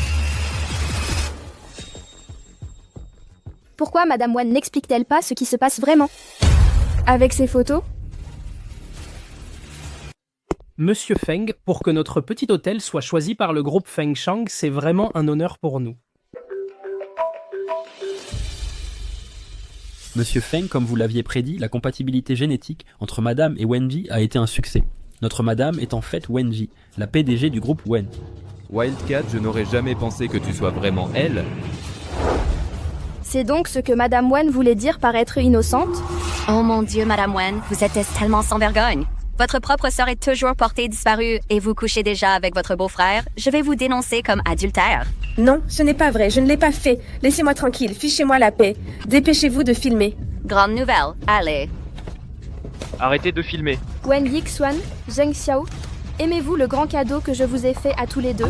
Pourquoi Madame Wan n'explique-t-elle pas ce qui se passe vraiment? Avec ces photos? Monsieur Feng, pour que notre petit hôtel soit choisi par le groupe Feng Shang, c'est vraiment un honneur pour nous. Monsieur Feng, comme vous l'aviez prédit, la compatibilité génétique entre Madame et Wenji a été un succès. Notre Madame est en fait Wenji, la PDG du groupe Wen. Wildcat, je n'aurais jamais pensé que tu sois vraiment elle. C'est donc ce que Madame Wen voulait dire par être innocente? Oh mon Dieu, Madame Wen, vous êtes tellement sans vergogne. Votre propre sœur est toujours portée disparue et vous couchez déjà avec votre beau-frère. Je vais vous dénoncer comme adultère. Non, ce n'est pas vrai, je ne l'ai pas fait. Laissez-moi tranquille, fichez-moi la paix. Dépêchez-vous de filmer. Grande nouvelle, allez. Arrêtez de filmer. Wen Yixuan, Zheng Xiao, aimez-vous le grand cadeau que je vous ai fait à tous les deux?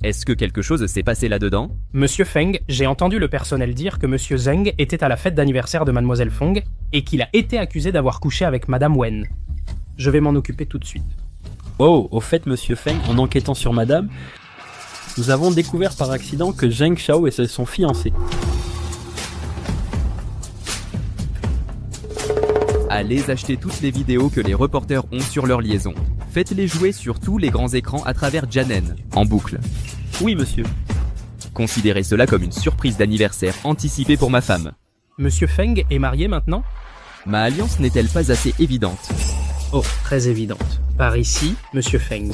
Est-ce que quelque chose s'est passé là-dedans? Monsieur Feng, j'ai entendu le personnel dire que Monsieur Zheng était à la fête d'anniversaire de Mademoiselle Feng et qu'il a été accusé d'avoir couché avec Madame Wen. Je vais m'en occuper tout de suite. Oh, au fait, Monsieur Feng, en enquêtant sur Madame, nous avons découvert par accident que Zheng Xiao est son fiancé. Allez acheter toutes les vidéos que les reporters ont sur leur liaison. Faites-les jouer sur tous les grands écrans à travers Janen, en boucle. Oui, monsieur. Considérez cela comme une surprise d'anniversaire anticipée pour ma femme. Monsieur Feng est marié maintenant? Ma alliance n'est-elle pas assez évidente? Oh, très évidente. Par ici, Monsieur Feng.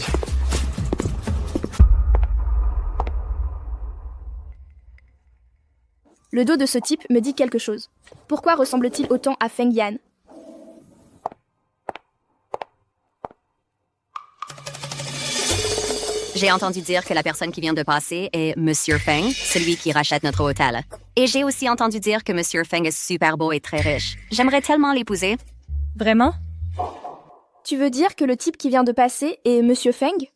Le dos de ce type me dit quelque chose. Pourquoi ressemble-t-il autant à Feng Yan? J'ai entendu dire que la personne qui vient de passer est Monsieur Feng, celui qui rachète notre hôtel. Et j'ai aussi entendu dire que Monsieur Feng est super beau et très riche. J'aimerais tellement l'épouser. Vraiment? Tu veux dire que le type qui vient de passer est Monsieur Feng?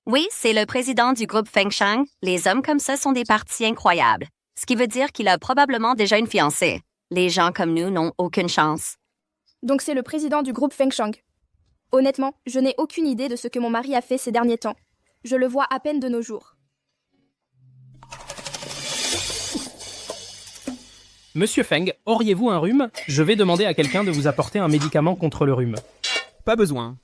Oui, c'est le président du groupe Feng Shang. Les hommes comme ça sont des partis incroyables. Ce qui veut dire qu'il a probablement déjà une fiancée. Les gens comme nous n'ont aucune chance. Donc c'est le président du groupe Feng Shang. Honnêtement, je n'ai aucune idée de ce que mon mari a fait ces derniers temps. Je le vois à peine de nos jours. Monsieur Feng, auriez-vous un rhume? Je vais demander à quelqu'un de vous apporter un médicament contre le rhume. Pas besoin.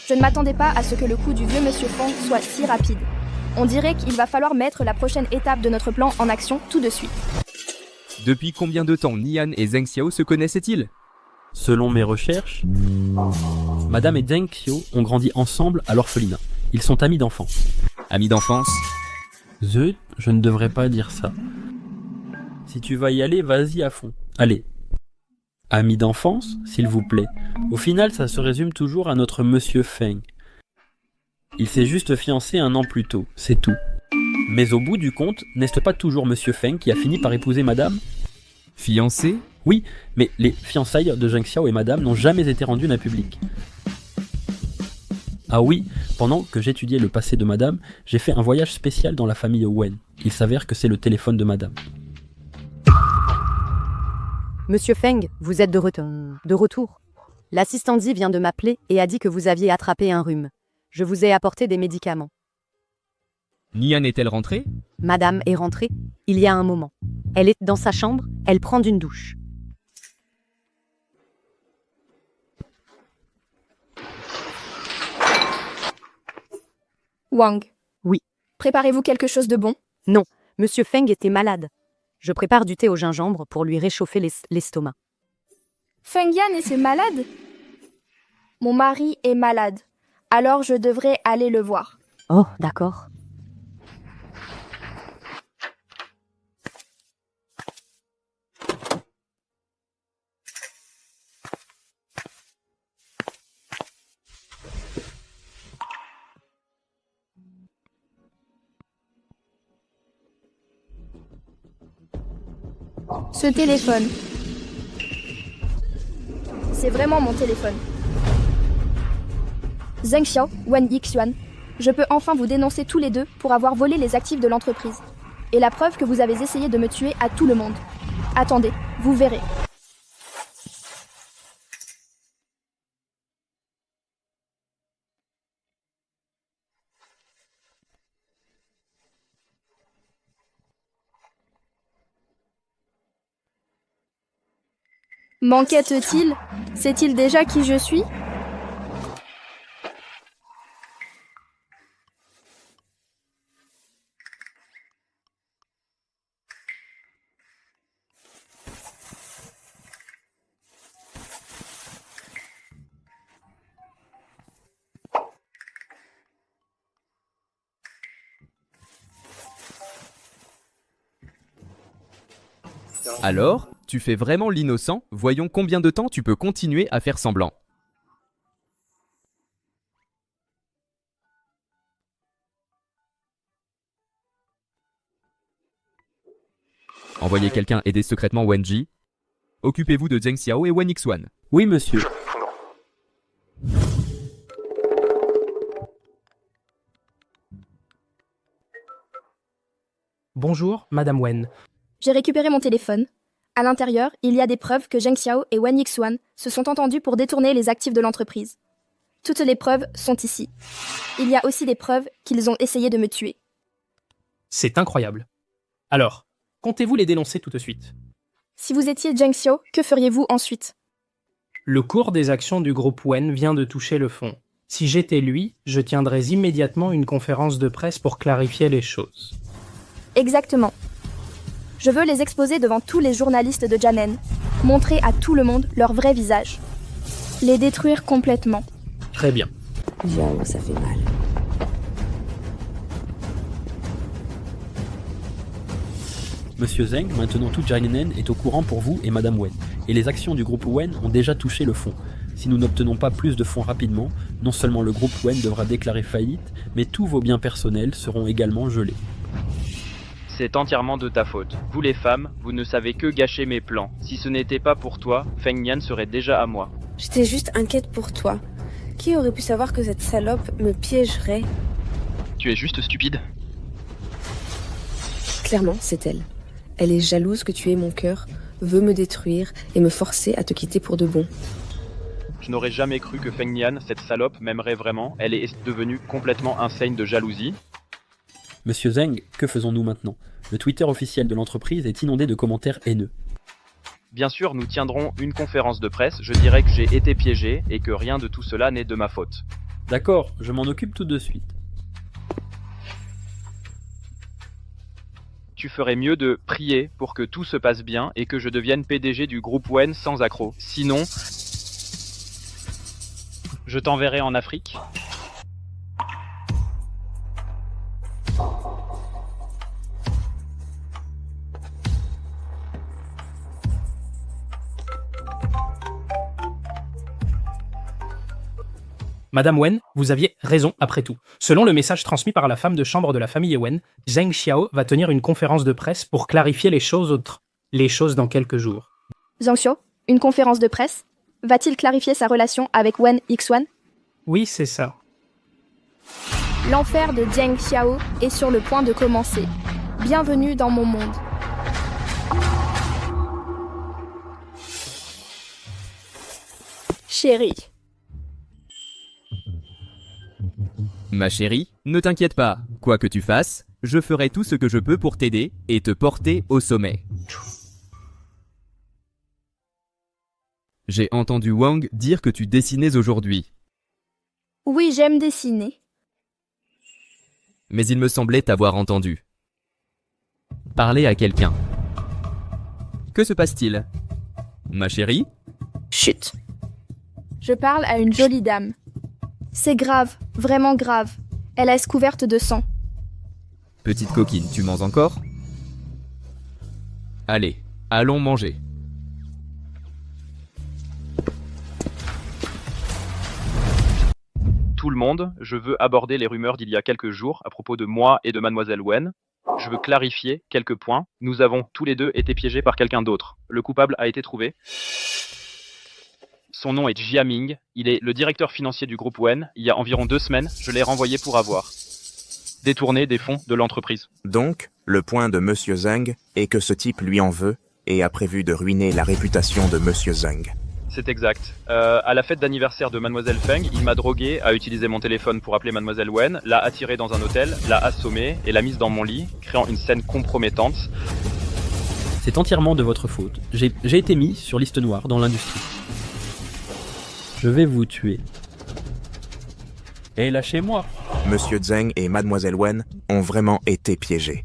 Je ne m'attendais pas à ce que le coup du vieux Monsieur Feng soit si rapide. On dirait qu'il va falloir mettre la prochaine étape de notre plan en action tout de suite. Depuis combien de temps Nian et Zheng Xiao se connaissaient-ils? Selon mes recherches, Madame et Zheng Xiao ont grandi ensemble à l'orphelinat. Ils sont amis d'enfance. Amis d'enfance? Zut, je ne devrais pas dire ça. Si tu vas y aller, vas-y à fond. Allez. Amis d'enfance, s'il vous plaît. Au final, ça se résume toujours à notre Monsieur Feng. Il s'est juste fiancé 1 an plus tôt, c'est tout. Mais au bout du compte, n'est-ce pas toujours Monsieur Feng qui a fini par épouser Madame? Fiancé? Oui, mais les fiançailles de Zheng Xiao et Madame n'ont jamais été rendues à public. Ah oui, pendant que j'étudiais le passé de Madame, j'ai fait un voyage spécial dans la famille Wen. Il s'avère que c'est le téléphone de Madame. Monsieur Feng, vous êtes de retour. L'assistant Di vient de m'appeler et a dit que vous aviez attrapé un rhume. Je vous ai apporté des médicaments. Nian est-elle rentrée? Madame est rentrée il y a un moment. Elle est dans sa chambre, elle prend une douche. Wang. Oui. Préparez-vous quelque chose de bon? Non, Monsieur Feng était malade. Je prépare du thé au gingembre pour lui réchauffer l'estomac. Feng Yan était malade? Mon mari est malade. Alors je devrais aller le voir. Oh, d'accord. Ce téléphone. C'est vraiment mon téléphone. Zheng Xiao, Wen Yixuan, je peux enfin vous dénoncer tous les deux pour avoir volé les actifs de l'entreprise. Et la preuve que vous avez essayé de me tuer à tout le monde. Attendez, vous verrez. M'enquête-t-il? Sait-il déjà qui je suis? Alors, tu fais vraiment l'innocent? Voyons combien de temps tu peux continuer à faire semblant. Envoyez quelqu'un aider secrètement Wenji. Occupez-vous de Zheng Xiao et Wen Xuan. Oui, monsieur. Bonjour, Madame Wen. J'ai récupéré mon téléphone. À l'intérieur, il y a des preuves que Zheng Xiao et Wen Yixuan se sont entendus pour détourner les actifs de l'entreprise. Toutes les preuves sont ici. Il y a aussi des preuves qu'ils ont essayé de me tuer. C'est incroyable. Alors, comptez-vous les dénoncer tout de suite? Si vous étiez Zheng Xiao, que feriez-vous ensuite? Le cours des actions du groupe Wen vient de toucher le fond. Si j'étais lui, je tiendrais immédiatement une conférence de presse pour clarifier les choses. Exactement. Je veux les exposer devant tous les journalistes de Janen, montrer à tout le monde leur vrai visage. Les détruire complètement. Très bien. J'avoue, ça fait mal. Monsieur Zheng, maintenant tout Jainen est au courant pour vous et Madame Wen. Et les actions du groupe Wen ont déjà touché le fond. Si nous n'obtenons pas plus de fonds rapidement, non seulement le groupe Wen devra déclarer faillite, mais tous vos biens personnels seront également gelés. C'est entièrement de ta faute. Vous les femmes, vous ne savez que gâcher mes plans. Si ce n'était pas pour toi, Feng Nian serait déjà à moi. J'étais juste inquiète pour toi. Qui aurait pu savoir que cette salope me piégerait? Tu es juste stupide. Clairement, c'est elle. Elle est jalouse que tu aies mon cœur, veut me détruire et me forcer à te quitter pour de bon. Je n'aurais jamais cru que Feng Nian, cette salope, m'aimerait vraiment. Elle est devenue complètement insane de jalousie. Monsieur Zheng, que faisons-nous maintenant? Le Twitter officiel de l'entreprise est inondé de commentaires haineux. Bien sûr, nous tiendrons une conférence de presse. Je dirai que j'ai été piégé et que rien de tout cela n'est de ma faute. D'accord, je m'en occupe tout de suite. Tu ferais mieux de prier pour que tout se passe bien et que je devienne PDG du groupe Wen sans accroc. Sinon, je t'enverrai en Afrique. Madame Wen, vous aviez raison après tout. Selon le message transmis par la femme de chambre de la famille Wen, Zheng Xiao va tenir une conférence de presse pour clarifier les choses dans quelques jours. Zheng Xiao, une conférence de presse? Va-t-il clarifier sa relation avec Wen Yixuan? Oui, c'est ça. L'enfer de Zheng Xiao est sur le point de commencer. Bienvenue dans mon monde. Chérie. Ma chérie, ne t'inquiète pas. Quoi que tu fasses, je ferai tout ce que je peux pour t'aider et te porter au sommet. J'ai entendu Wang dire que tu dessinais aujourd'hui. Oui, j'aime dessiner. Mais il me semblait t'avoir entendu. Parler à quelqu'un. Que se passe-t-il? Ma chérie? Chut. Je parle à une jolie dame. C'est grave, vraiment grave. Elle est couverte de sang. Petite coquine, tu mens encore? Allez, allons manger. Tout le monde, je veux aborder les rumeurs d'il y a quelques jours à propos de moi et de Mademoiselle Wen. Je veux clarifier quelques points. Nous avons tous les deux été piégés par quelqu'un d'autre. Le coupable a été trouvé. Son nom est Jia Ming. Il est le directeur financier du groupe Wen. Il y a environ 2 semaines, je l'ai renvoyé pour avoir. détourner des fonds de l'entreprise. Donc, le point de Monsieur Zhang est que ce type lui en veut et a prévu de ruiner la réputation de Monsieur Zhang. C'est exact. À la fête d'anniversaire de Mademoiselle Feng, il m'a drogué, a utilisé mon téléphone pour appeler Mademoiselle Wen, l'a attirée dans un hôtel, l'a assommée et l'a mise dans mon lit, créant une scène compromettante. C'est entièrement de votre faute. J'ai été mis sur liste noire dans l'industrie. Je vais vous tuer. Et lâchez-moi. Monsieur Zhang et Mademoiselle Wen ont vraiment été piégés.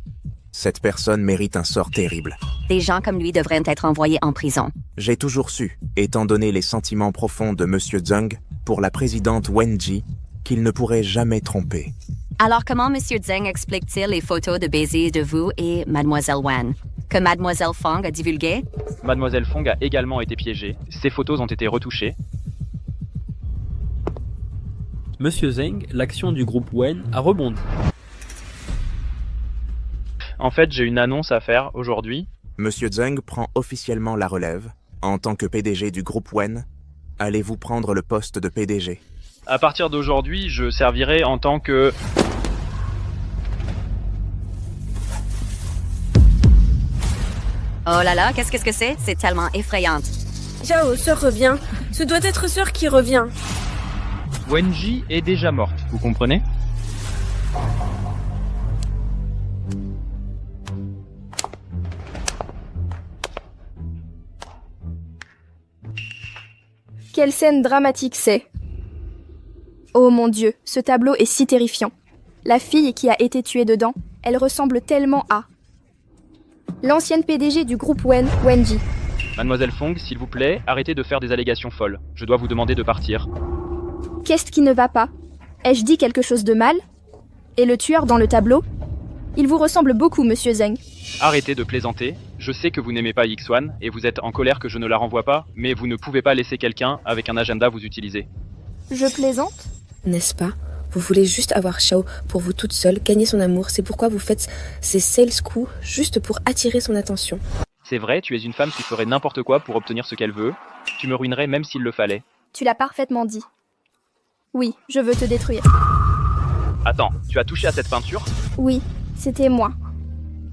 Cette personne mérite un sort terrible. Des gens comme lui devraient être envoyés en prison. J'ai toujours su, étant donné les sentiments profonds de Monsieur Zhang pour la présidente Wenji, qu'il ne pourrait jamais tromper. Alors comment Monsieur Zhang explique-t-il les photos de baisers de vous et Mademoiselle Wen que Mademoiselle Feng a divulguées? Mademoiselle Feng a également été piégée. Ses photos ont été retouchées. Monsieur Zhang, l'action du groupe Wen a rebondi. En fait, j'ai une annonce à faire aujourd'hui. Monsieur Zhang prend officiellement la relève. En tant que PDG du groupe Wen, allez-vous prendre le poste de PDG? À partir d'aujourd'hui, je servirai en tant que... Oh là là, qu'est-ce que c'est? C'est tellement effrayant. Xiao, sœur revient. Ce doit être sœur qui revient. Wenji est déjà morte, vous comprenez? Quelle scène dramatique c'est. Oh mon Dieu, ce tableau est si terrifiant. La fille qui a été tuée dedans, elle ressemble tellement à... l'ancienne PDG du groupe Wen, Wenji. Mademoiselle Feng, s'il vous plaît, arrêtez de faire des allégations folles. Je dois vous demander de partir. Qu'est-ce qui ne va pas? Ai-je dit quelque chose de mal? Et le tueur dans le tableau? Il vous ressemble beaucoup, Monsieur Zhang. Arrêtez de plaisanter. Je sais que vous n'aimez pas X1 et vous êtes en colère que je ne la renvoie pas, mais vous ne pouvez pas laisser quelqu'un avec un agenda vous utiliser. Je plaisante? N'est-ce pas? Vous voulez juste avoir Xiao pour vous toute seule, gagner son amour. C'est pourquoi vous faites ces sales coups juste pour attirer son attention. C'est vrai, tu es une femme qui ferait n'importe quoi pour obtenir ce qu'elle veut. Tu me ruinerais même s'il le fallait. Tu l'as parfaitement dit. Oui, je veux te détruire. Attends, tu as touché à cette peinture? Oui, c'était moi.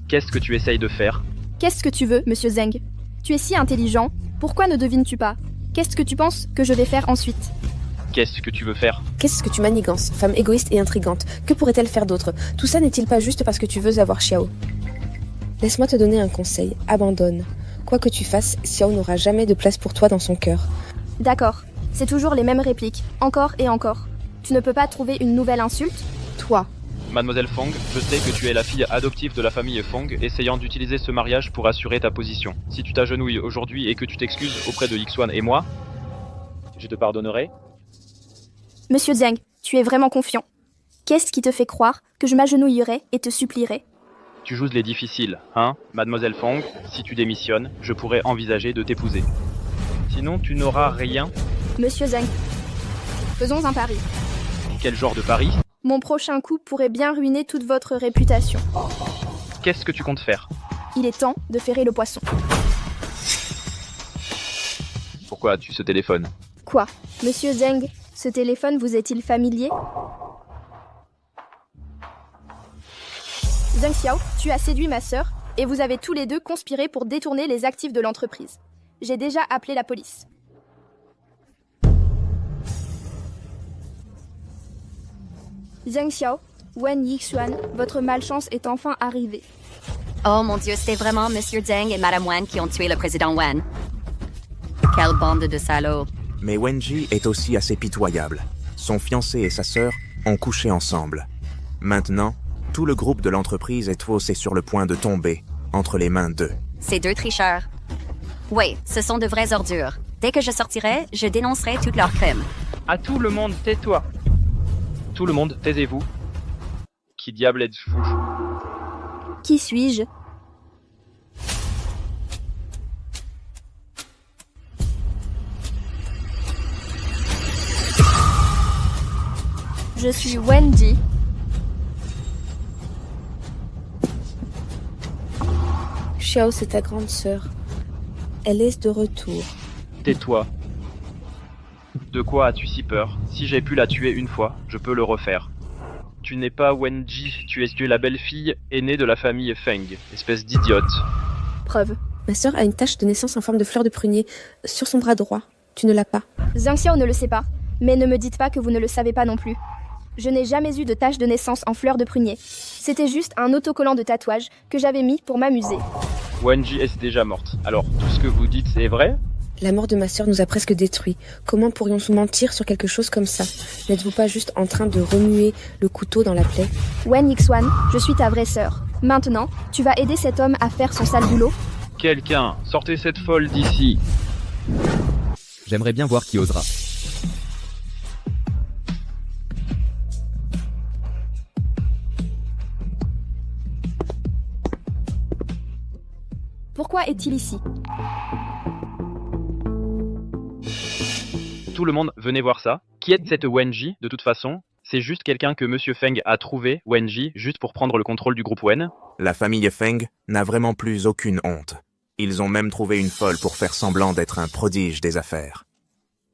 Qu'est-ce que tu essayes de faire? Qu'est-ce que tu veux, Monsieur Zhang? Tu es si intelligent, pourquoi ne devines-tu pas? Qu'est-ce que tu penses que je vais faire ensuite? Qu'est-ce que tu veux faire? Qu'est-ce que tu manigances, femme égoïste et intrigante? Que pourrait-elle faire d'autre? Tout ça n'est-il pas juste parce que tu veux avoir Xiao? Laisse-moi te donner un conseil, abandonne. Quoi que tu fasses, Xiao n'aura jamais de place pour toi dans son cœur. D'accord, c'est toujours les mêmes répliques, encore et encore. Tu ne peux pas trouver une nouvelle insulte? Toi. Mademoiselle Feng, je sais que tu es la fille adoptive de la famille Feng, essayant d'utiliser ce mariage pour assurer ta position. Si tu t'agenouilles aujourd'hui et que tu t'excuses auprès de X1 et moi, je te pardonnerai. Monsieur Zhang, tu es vraiment confiant. Qu'est-ce qui te fait croire que je m'agenouillerai et te supplierai? Tu joues les difficiles, hein, Mademoiselle Feng? Si tu démissionnes, je pourrais envisager de t'épouser. Sinon, tu n'auras rien. Monsieur Zhang, faisons un pari. Quel genre de pari? Mon prochain coup pourrait bien ruiner toute votre réputation. Qu'est-ce que tu comptes faire? Il est temps de ferrer le poisson. Pourquoi as-tu ce téléphone? Quoi? Monsieur Zhang, ce téléphone vous est-il familier? Zhang Xiao, tu as séduit ma sœur et vous avez tous les deux conspiré pour détourner les actifs de l'entreprise. J'ai déjà appelé la police. Zhang Xiao, Wen Yixuan, votre malchance est enfin arrivée. Oh mon Dieu, c'était vraiment Monsieur Zhang et Madame Wen qui ont tué le président Wen. Quelle bande de salauds. Mais Wenji est aussi assez pitoyable. Son fiancé et sa sœur ont couché ensemble. Maintenant, tout le groupe de l'entreprise est faussé sur le point de tomber entre les mains d'eux. Ces deux tricheurs. Oui, ce sont de vraies ordures. Dès que je sortirai, je dénoncerai tous leurs crimes. À tout le monde, tais-toi. Tout le monde, taisez-vous. Qui diable êtes-vous? Qui suis-je? Je suis Wenji. Xiao, c'est ta grande sœur. Elle est de retour. Tais-toi. De quoi as-tu si peur? Si j'ai pu la tuer une fois, je peux le refaire. Tu n'es pas Wenji, tu es la belle-fille aînée de la famille Feng, espèce d'idiote. Preuve. Ma sœur a une tache de naissance en forme de fleur de prunier sur son bras droit. Tu ne l'as pas. Zhang Xiao ne le sait pas, mais ne me dites pas que vous ne le savez pas non plus. Je n'ai jamais eu de tache de naissance en fleur de prunier. C'était juste un autocollant de tatouage que j'avais mis pour m'amuser. Wenji est déjà morte. Alors, tout ce que vous dites, c'est vrai? La mort de ma sœur nous a presque détruits. Comment pourrions-nous mentir sur quelque chose comme ça? N'êtes-vous pas juste en train de remuer le couteau dans la plaie? Wen Yixuan, je suis ta vraie sœur. Maintenant, tu vas aider cet homme à faire son sale boulot? Quelqu'un, sortez cette folle d'ici. J'aimerais bien voir qui osera. Pourquoi est-il ici? Tout le monde, venez voir ça. Qui est cette Wenji, de toute façon? C'est juste quelqu'un que Monsieur Feng a trouvé, Wenji, juste pour prendre le contrôle du groupe Wen. La famille Feng n'a vraiment plus aucune honte. Ils ont même trouvé une folle pour faire semblant d'être un prodige des affaires.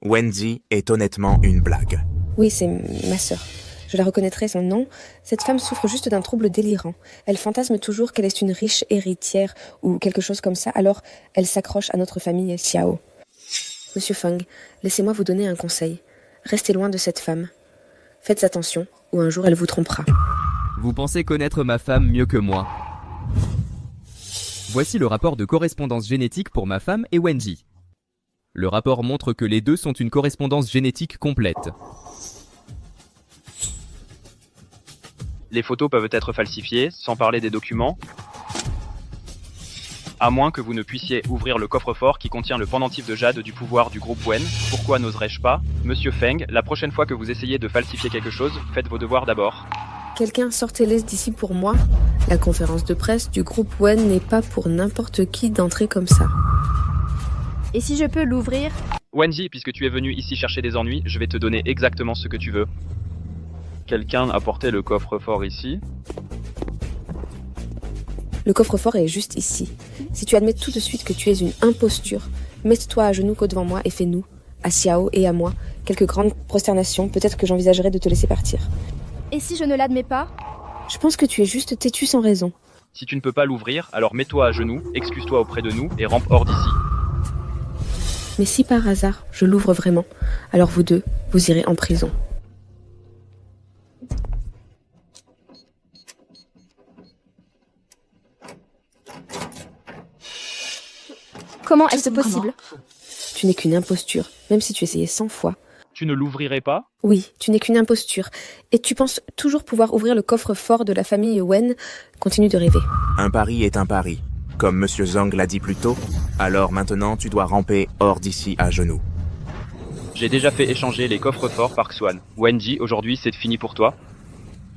Wenji est honnêtement une blague. Oui, c'est ma sœur. Je la reconnaîtrai son nom. Cette femme souffre juste d'un trouble délirant. Elle fantasme toujours qu'elle est une riche héritière ou quelque chose comme ça, alors elle s'accroche à notre famille Xiao. Monsieur Feng, laissez-moi vous donner un conseil. Restez loin de cette femme. Faites attention, ou un jour elle vous trompera. Vous pensez connaître ma femme mieux que moi. Voici le rapport de correspondance génétique pour ma femme et Wenji. Le rapport montre que les deux sont une correspondance génétique complète. Les photos peuvent être falsifiées, sans parler des documents. À moins que vous ne puissiez ouvrir le coffre-fort qui contient le pendentif de jade du pouvoir du groupe Wen. Pourquoi n'oserais-je pas? Monsieur Feng, la prochaine fois que vous essayez de falsifier quelque chose, faites vos devoirs d'abord. Quelqu'un sortez-les d'ici pour moi. La conférence de presse du groupe Wen n'est pas pour n'importe qui d'entrer comme ça. Et si je peux l'ouvrir? Wenji, puisque tu es venu ici chercher des ennuis, je vais te donner exactement ce que tu veux. Quelqu'un a porté le coffre-fort ici. Le coffre-fort est juste ici. Si tu admets tout de suite que tu es une imposture, mets-toi à genoux devant moi et fais-nous, à Xiao et à moi, quelques grandes prosternations, peut-être que j'envisagerai de te laisser partir. Et si je ne l'admets pas? Je pense que tu es juste têtu sans raison. Si tu ne peux pas l'ouvrir, alors mets-toi à genoux, excuse-toi auprès de nous et rampe hors d'ici. Mais si par hasard, je l'ouvre vraiment, alors vous deux, vous irez en prison. Comment est-ce possible? Tu n'es qu'une imposture, même si tu essayais 100 fois. Tu ne l'ouvrirais pas? Oui, tu n'es qu'une imposture. Et tu penses toujours pouvoir ouvrir le coffre-fort de la famille Wen. Continue de rêver. Un pari est un pari. Comme Monsieur Zhang l'a dit plus tôt, alors maintenant tu dois ramper hors d'ici à genoux. J'ai déjà fait échanger les coffres-forts par Xuan. Wenji, aujourd'hui c'est fini pour toi.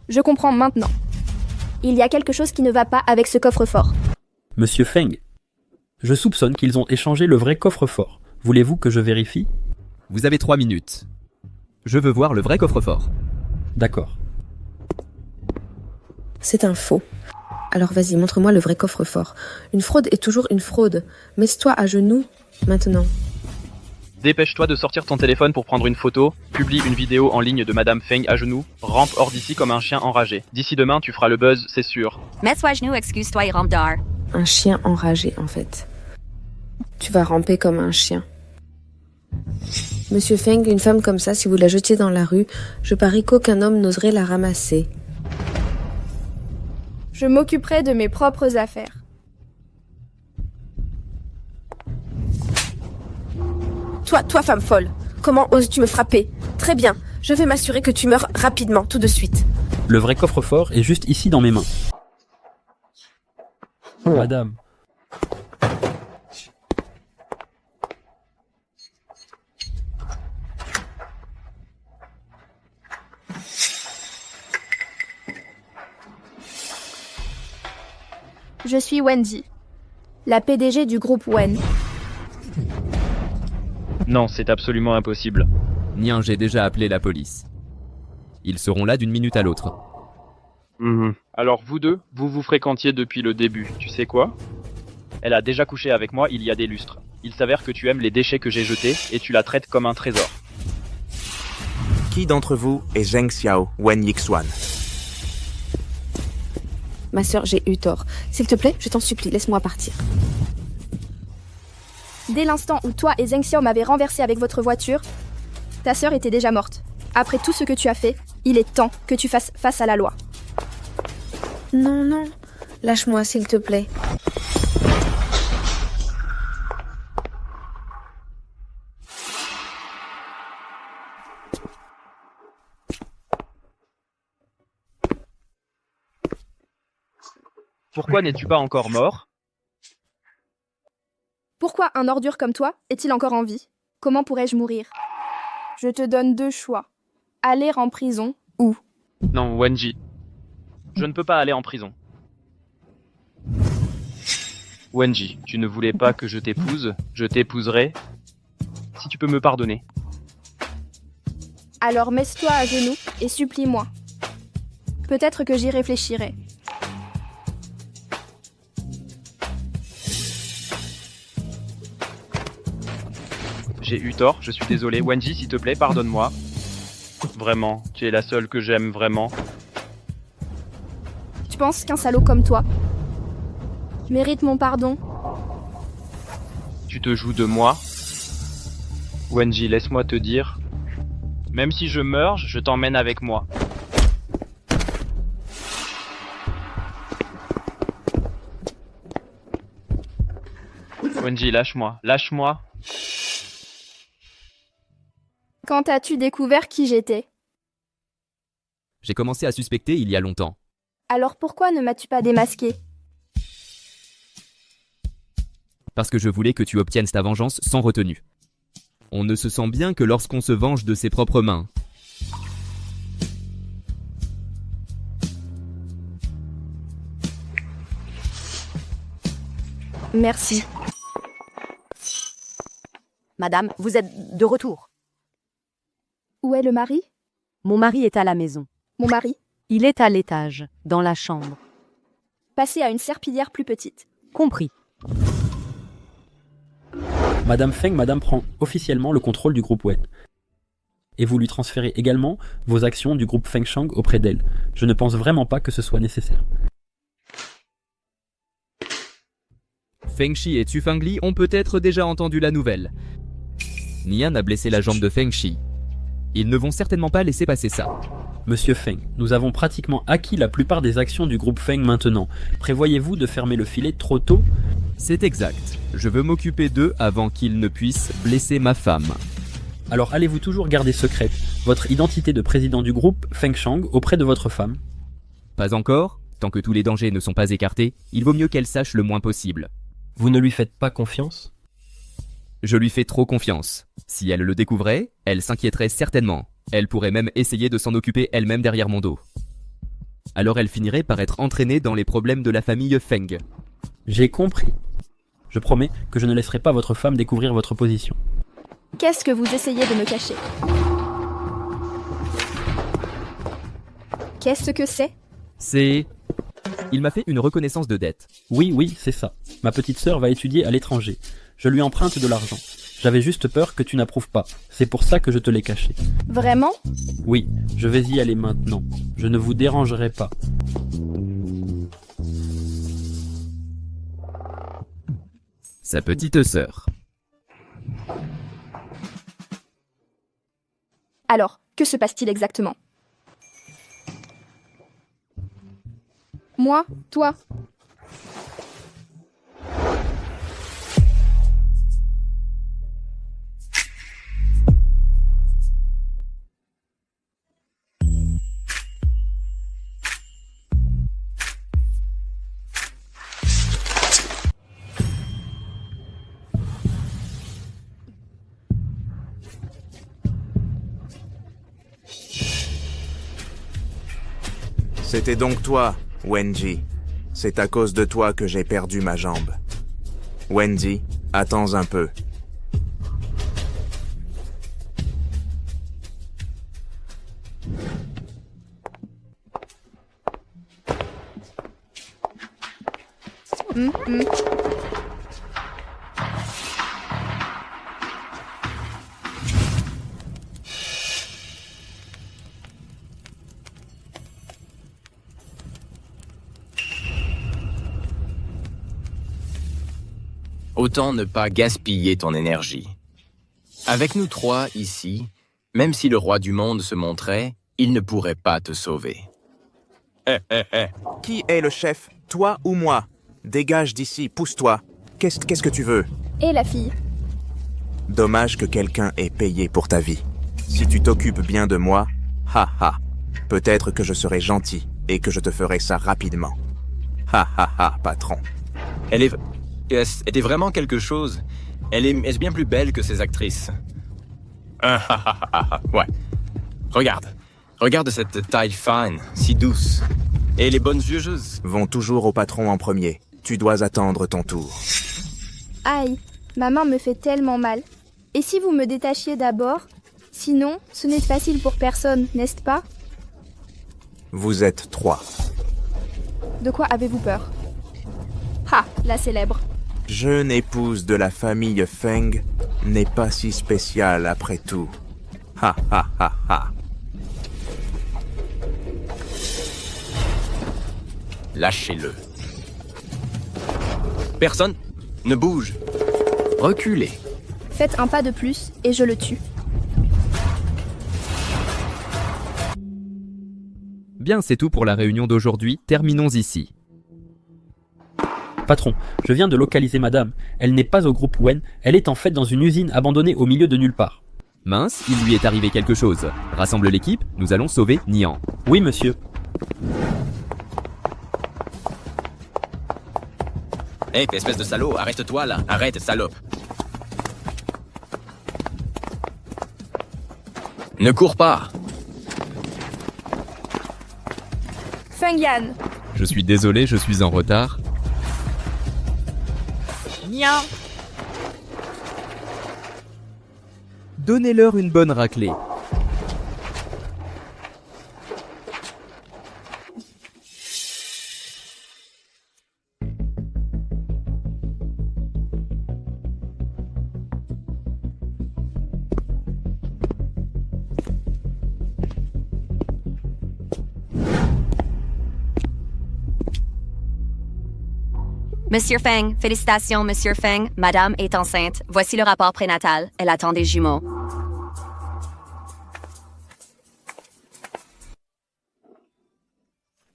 Je comprends maintenant. Il y a quelque chose qui ne va pas avec ce coffre-fort. Monsieur Feng, je soupçonne qu'ils ont échangé le vrai coffre-fort. Voulez-vous que je vérifie? Vous avez 3 minutes. Je veux voir le vrai coffre-fort. D'accord. C'est un faux. Alors vas-y, montre-moi le vrai coffre-fort. Une fraude est toujours une fraude. Mets-toi à genoux, maintenant. Dépêche-toi de sortir ton téléphone pour prendre une photo, publie une vidéo en ligne de Madame Feng à genoux, rampe hors d'ici comme un chien enragé. D'ici demain, tu feras le buzz, c'est sûr. Mets-toi à genoux, excuse-toi et rampe dehors. Un chien enragé, en fait. Tu vas ramper comme un chien. Monsieur Feng, une femme comme ça, si vous la jetiez dans la rue, je parie qu'aucun homme n'oserait la ramasser. Je m'occuperai de mes propres affaires. Toi, femme folle, comment oses-tu me frapper? Très bien, je vais m'assurer que tu meurs rapidement, tout de suite. Le vrai coffre-fort est juste ici dans mes mains. Madame. Je suis Wendy, la PDG du groupe Wen. Non, c'est absolument impossible. Nien, j'ai déjà appelé la police. Ils seront là d'une minute à l'autre. Alors vous deux, vous vous fréquentiez depuis le début, tu sais quoi? Elle a déjà couché avec moi il y a des lustres. Il s'avère que tu aimes les déchets que j'ai jetés et tu la traites comme un trésor. Qui d'entre vous est Zheng Xiao Wen Yixuan? Ma sœur, j'ai eu tort. S'il te plaît, je t'en supplie, laisse-moi partir. Dès l'instant où toi et Zheng Xiao m'avez renversé avec votre voiture, ta sœur était déjà morte. Après tout ce que tu as fait, il est temps que tu fasses face à la loi. Non, non. Lâche-moi, s'il te plaît. Pourquoi n'es-tu pas encore mort? Pourquoi un ordure comme toi est-il encore en vie? Comment pourrais-je mourir? Je te donne 2 choix. Aller en prison ou... Non, Wenji. Je ne peux pas aller en prison. Wenji, tu ne voulais pas que je t'épouse, je t'épouserai. Si tu peux me pardonner. Alors mets-toi à genoux et supplie-moi. Peut-être que j'y réfléchirai. J'ai eu tort, je suis désolé. Wenji, s'il te plaît, pardonne-moi. Vraiment, tu es la seule que j'aime, vraiment. Tu penses qu'un salaud comme toi mérite mon pardon? Tu te joues de moi? Wenji, laisse-moi te dire. Même si je meurs, je t'emmène avec moi. Wenji, lâche-moi, lâche-moi. Quand as-tu découvert qui j'étais? J'ai commencé à suspecter il y a longtemps. Alors pourquoi ne m'as-tu pas démasqué? Parce que je voulais que tu obtiennes ta vengeance sans retenue. On ne se sent bien que lorsqu'on se venge de ses propres mains. Merci. Madame, vous êtes de retour. Où est le mari? Mon mari est à la maison. Mon mari? Il est à l'étage, dans la chambre. Passez à une serpillière plus petite. Compris. Madame Feng, madame prend officiellement le contrôle du groupe Wen. Et vous lui transférez également vos actions du groupe Feng Shang auprès d'elle. Je ne pense vraiment pas que ce soit nécessaire. Feng Shi et Tu Fengli ont peut-être déjà entendu la nouvelle. Nian a blessé la jambe de Feng Shi. Ils ne vont certainement pas laisser passer ça. Monsieur Feng, nous avons pratiquement acquis la plupart des actions du groupe Feng maintenant. Prévoyez-vous de fermer le filet trop tôt? C'est exact. Je veux m'occuper d'eux avant qu'ils ne puissent blesser ma femme. Alors allez-vous toujours garder secrète votre identité de président du groupe Feng Shang auprès de votre femme? Pas encore. Tant que tous les dangers ne sont pas écartés, il vaut mieux qu'elle sache le moins possible. Vous ne lui faites pas confiance? Je lui fais trop confiance. Si elle le découvrait, elle s'inquiéterait certainement. Elle pourrait même essayer de s'en occuper elle-même derrière mon dos. Alors elle finirait par être entraînée dans les problèmes de la famille Feng. J'ai compris. Je promets que je ne laisserai pas votre femme découvrir votre position. Qu'est-ce que vous essayez de me cacher? Qu'est-ce que c'est? C'est... Il m'a fait une reconnaissance de dette. Oui, c'est ça. Ma petite sœur va étudier à l'étranger. Je lui emprunte de l'argent. J'avais juste peur que tu n'approuves pas. C'est pour ça que je te l'ai caché. Vraiment? Oui, je vais y aller maintenant. Je ne vous dérangerai pas. Sa petite sœur. Alors, que se passe-t-il exactement? Moi, toi. C'était donc toi, Wenji. C'est à cause de toi que j'ai perdu ma jambe. Wendy, attends un peu. Autant ne pas gaspiller ton énergie. Avec nous trois ici, même si le roi du monde se montrait, il ne pourrait pas te sauver. Qui est le chef, toi ou moi? Dégage d'ici, pousse-toi. Qu'est-ce que tu veux? Et la fille? Dommage que quelqu'un ait payé pour ta vie. Si tu t'occupes bien de moi, peut-être que je serai gentil et que je te ferai ça rapidement. Patron. Était vraiment quelque chose. Est-ce bien plus belle que ces actrices? Ouais. Regarde cette taille fine, si douce. Et les bonnes vieux-joueuses vont toujours au patron en premier. Tu dois attendre ton tour. Aïe, ma main me fait tellement mal. Et si vous me détachiez d'abord? Sinon, ce n'est facile pour personne, n'est-ce pas? Vous êtes 3. De quoi avez-vous peur? Ha, la célèbre. Jeune épouse de la famille Feng n'est pas si spéciale après tout. Ha. Lâchez-le. Personne ne bouge. Reculez. Faites un pas de plus et je le tue. Bien, c'est tout pour la réunion d'aujourd'hui, terminons ici. Patron, je viens de localiser madame. Elle n'est pas au groupe Wen, elle est en fait dans une usine abandonnée au milieu de nulle part. Mince, il lui est arrivé quelque chose. Rassemble l'équipe, nous allons sauver Nian. Oui, monsieur. Hé, espèce de salaud, arrête-toi là. Arrête, salope. Ne cours pas. Feng Yan. Je suis désolé, je suis en retard. Nian. Donnez-leur une bonne raclée. Monsieur Feng, félicitations, Monsieur Feng. Madame est enceinte. Voici le rapport prénatal. Elle attend des jumeaux.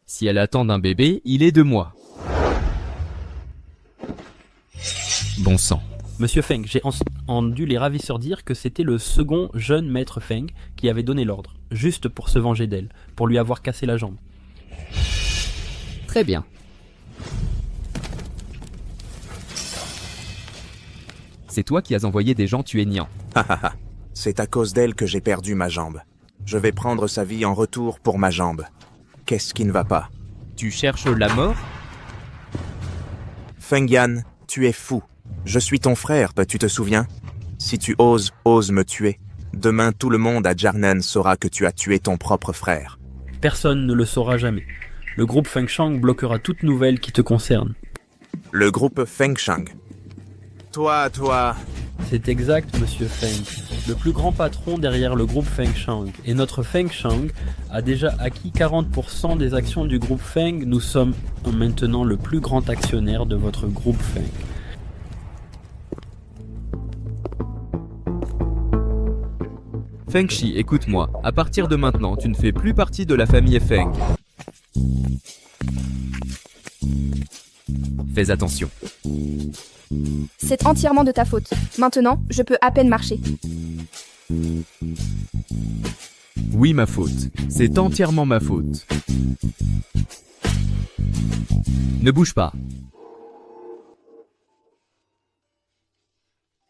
Si elle attend d'un bébé, il est de moi. Bon sang. Monsieur Feng, j'ai entendu les ravisseurs dire que c'était le second jeune maître Feng qui avait donné l'ordre, juste pour se venger d'elle, pour lui avoir cassé la jambe. Très bien. C'est toi qui as envoyé des gens tuer Nian. C'est à cause d'elle que j'ai perdu ma jambe. Je vais prendre sa vie en retour pour ma jambe. Qu'est-ce qui ne va pas? Tu cherches la mort? Feng Yan, tu es fou. Je suis ton frère, tu te souviens? Si tu oses me tuer. Demain, tout le monde à Jarnan saura que tu as tué ton propre frère. Personne ne le saura jamais. Le groupe Fengshang bloquera toute nouvelle qui te concerne. Le groupe Fengshang. Toi... C'est exact, monsieur Feng. Le plus grand patron derrière le groupe Fengshang. Et notre Fengshang a déjà acquis 40% des actions du groupe Feng. Nous sommes maintenant le plus grand actionnaire de votre groupe Feng. Feng Shi, écoute-moi. À partir de maintenant, tu ne fais plus partie de la famille Feng. Fais attention. C'est entièrement de ta faute. Maintenant, je peux à peine marcher. Oui, ma faute. C'est entièrement ma faute. Ne bouge pas.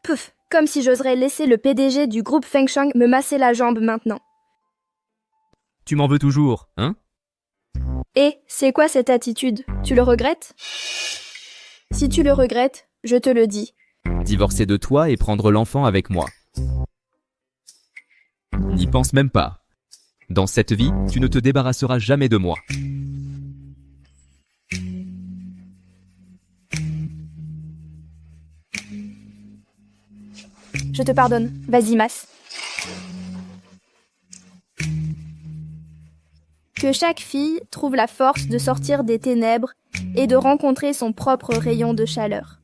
Pouf, comme si j'oserais laisser le PDG du groupe Fengshang me masser la jambe maintenant. Tu m'en veux toujours, hein? Et c'est quoi cette attitude? Tu le regrettes? Si tu le regrettes, je te le dis. Divorcer de toi et prendre l'enfant avec moi. N'y pense même pas. Dans cette vie, tu ne te débarrasseras jamais de moi. Je te pardonne. Vas-y, Mas. Que chaque fille trouve la force de sortir des ténèbres et de rencontrer son propre rayon de chaleur.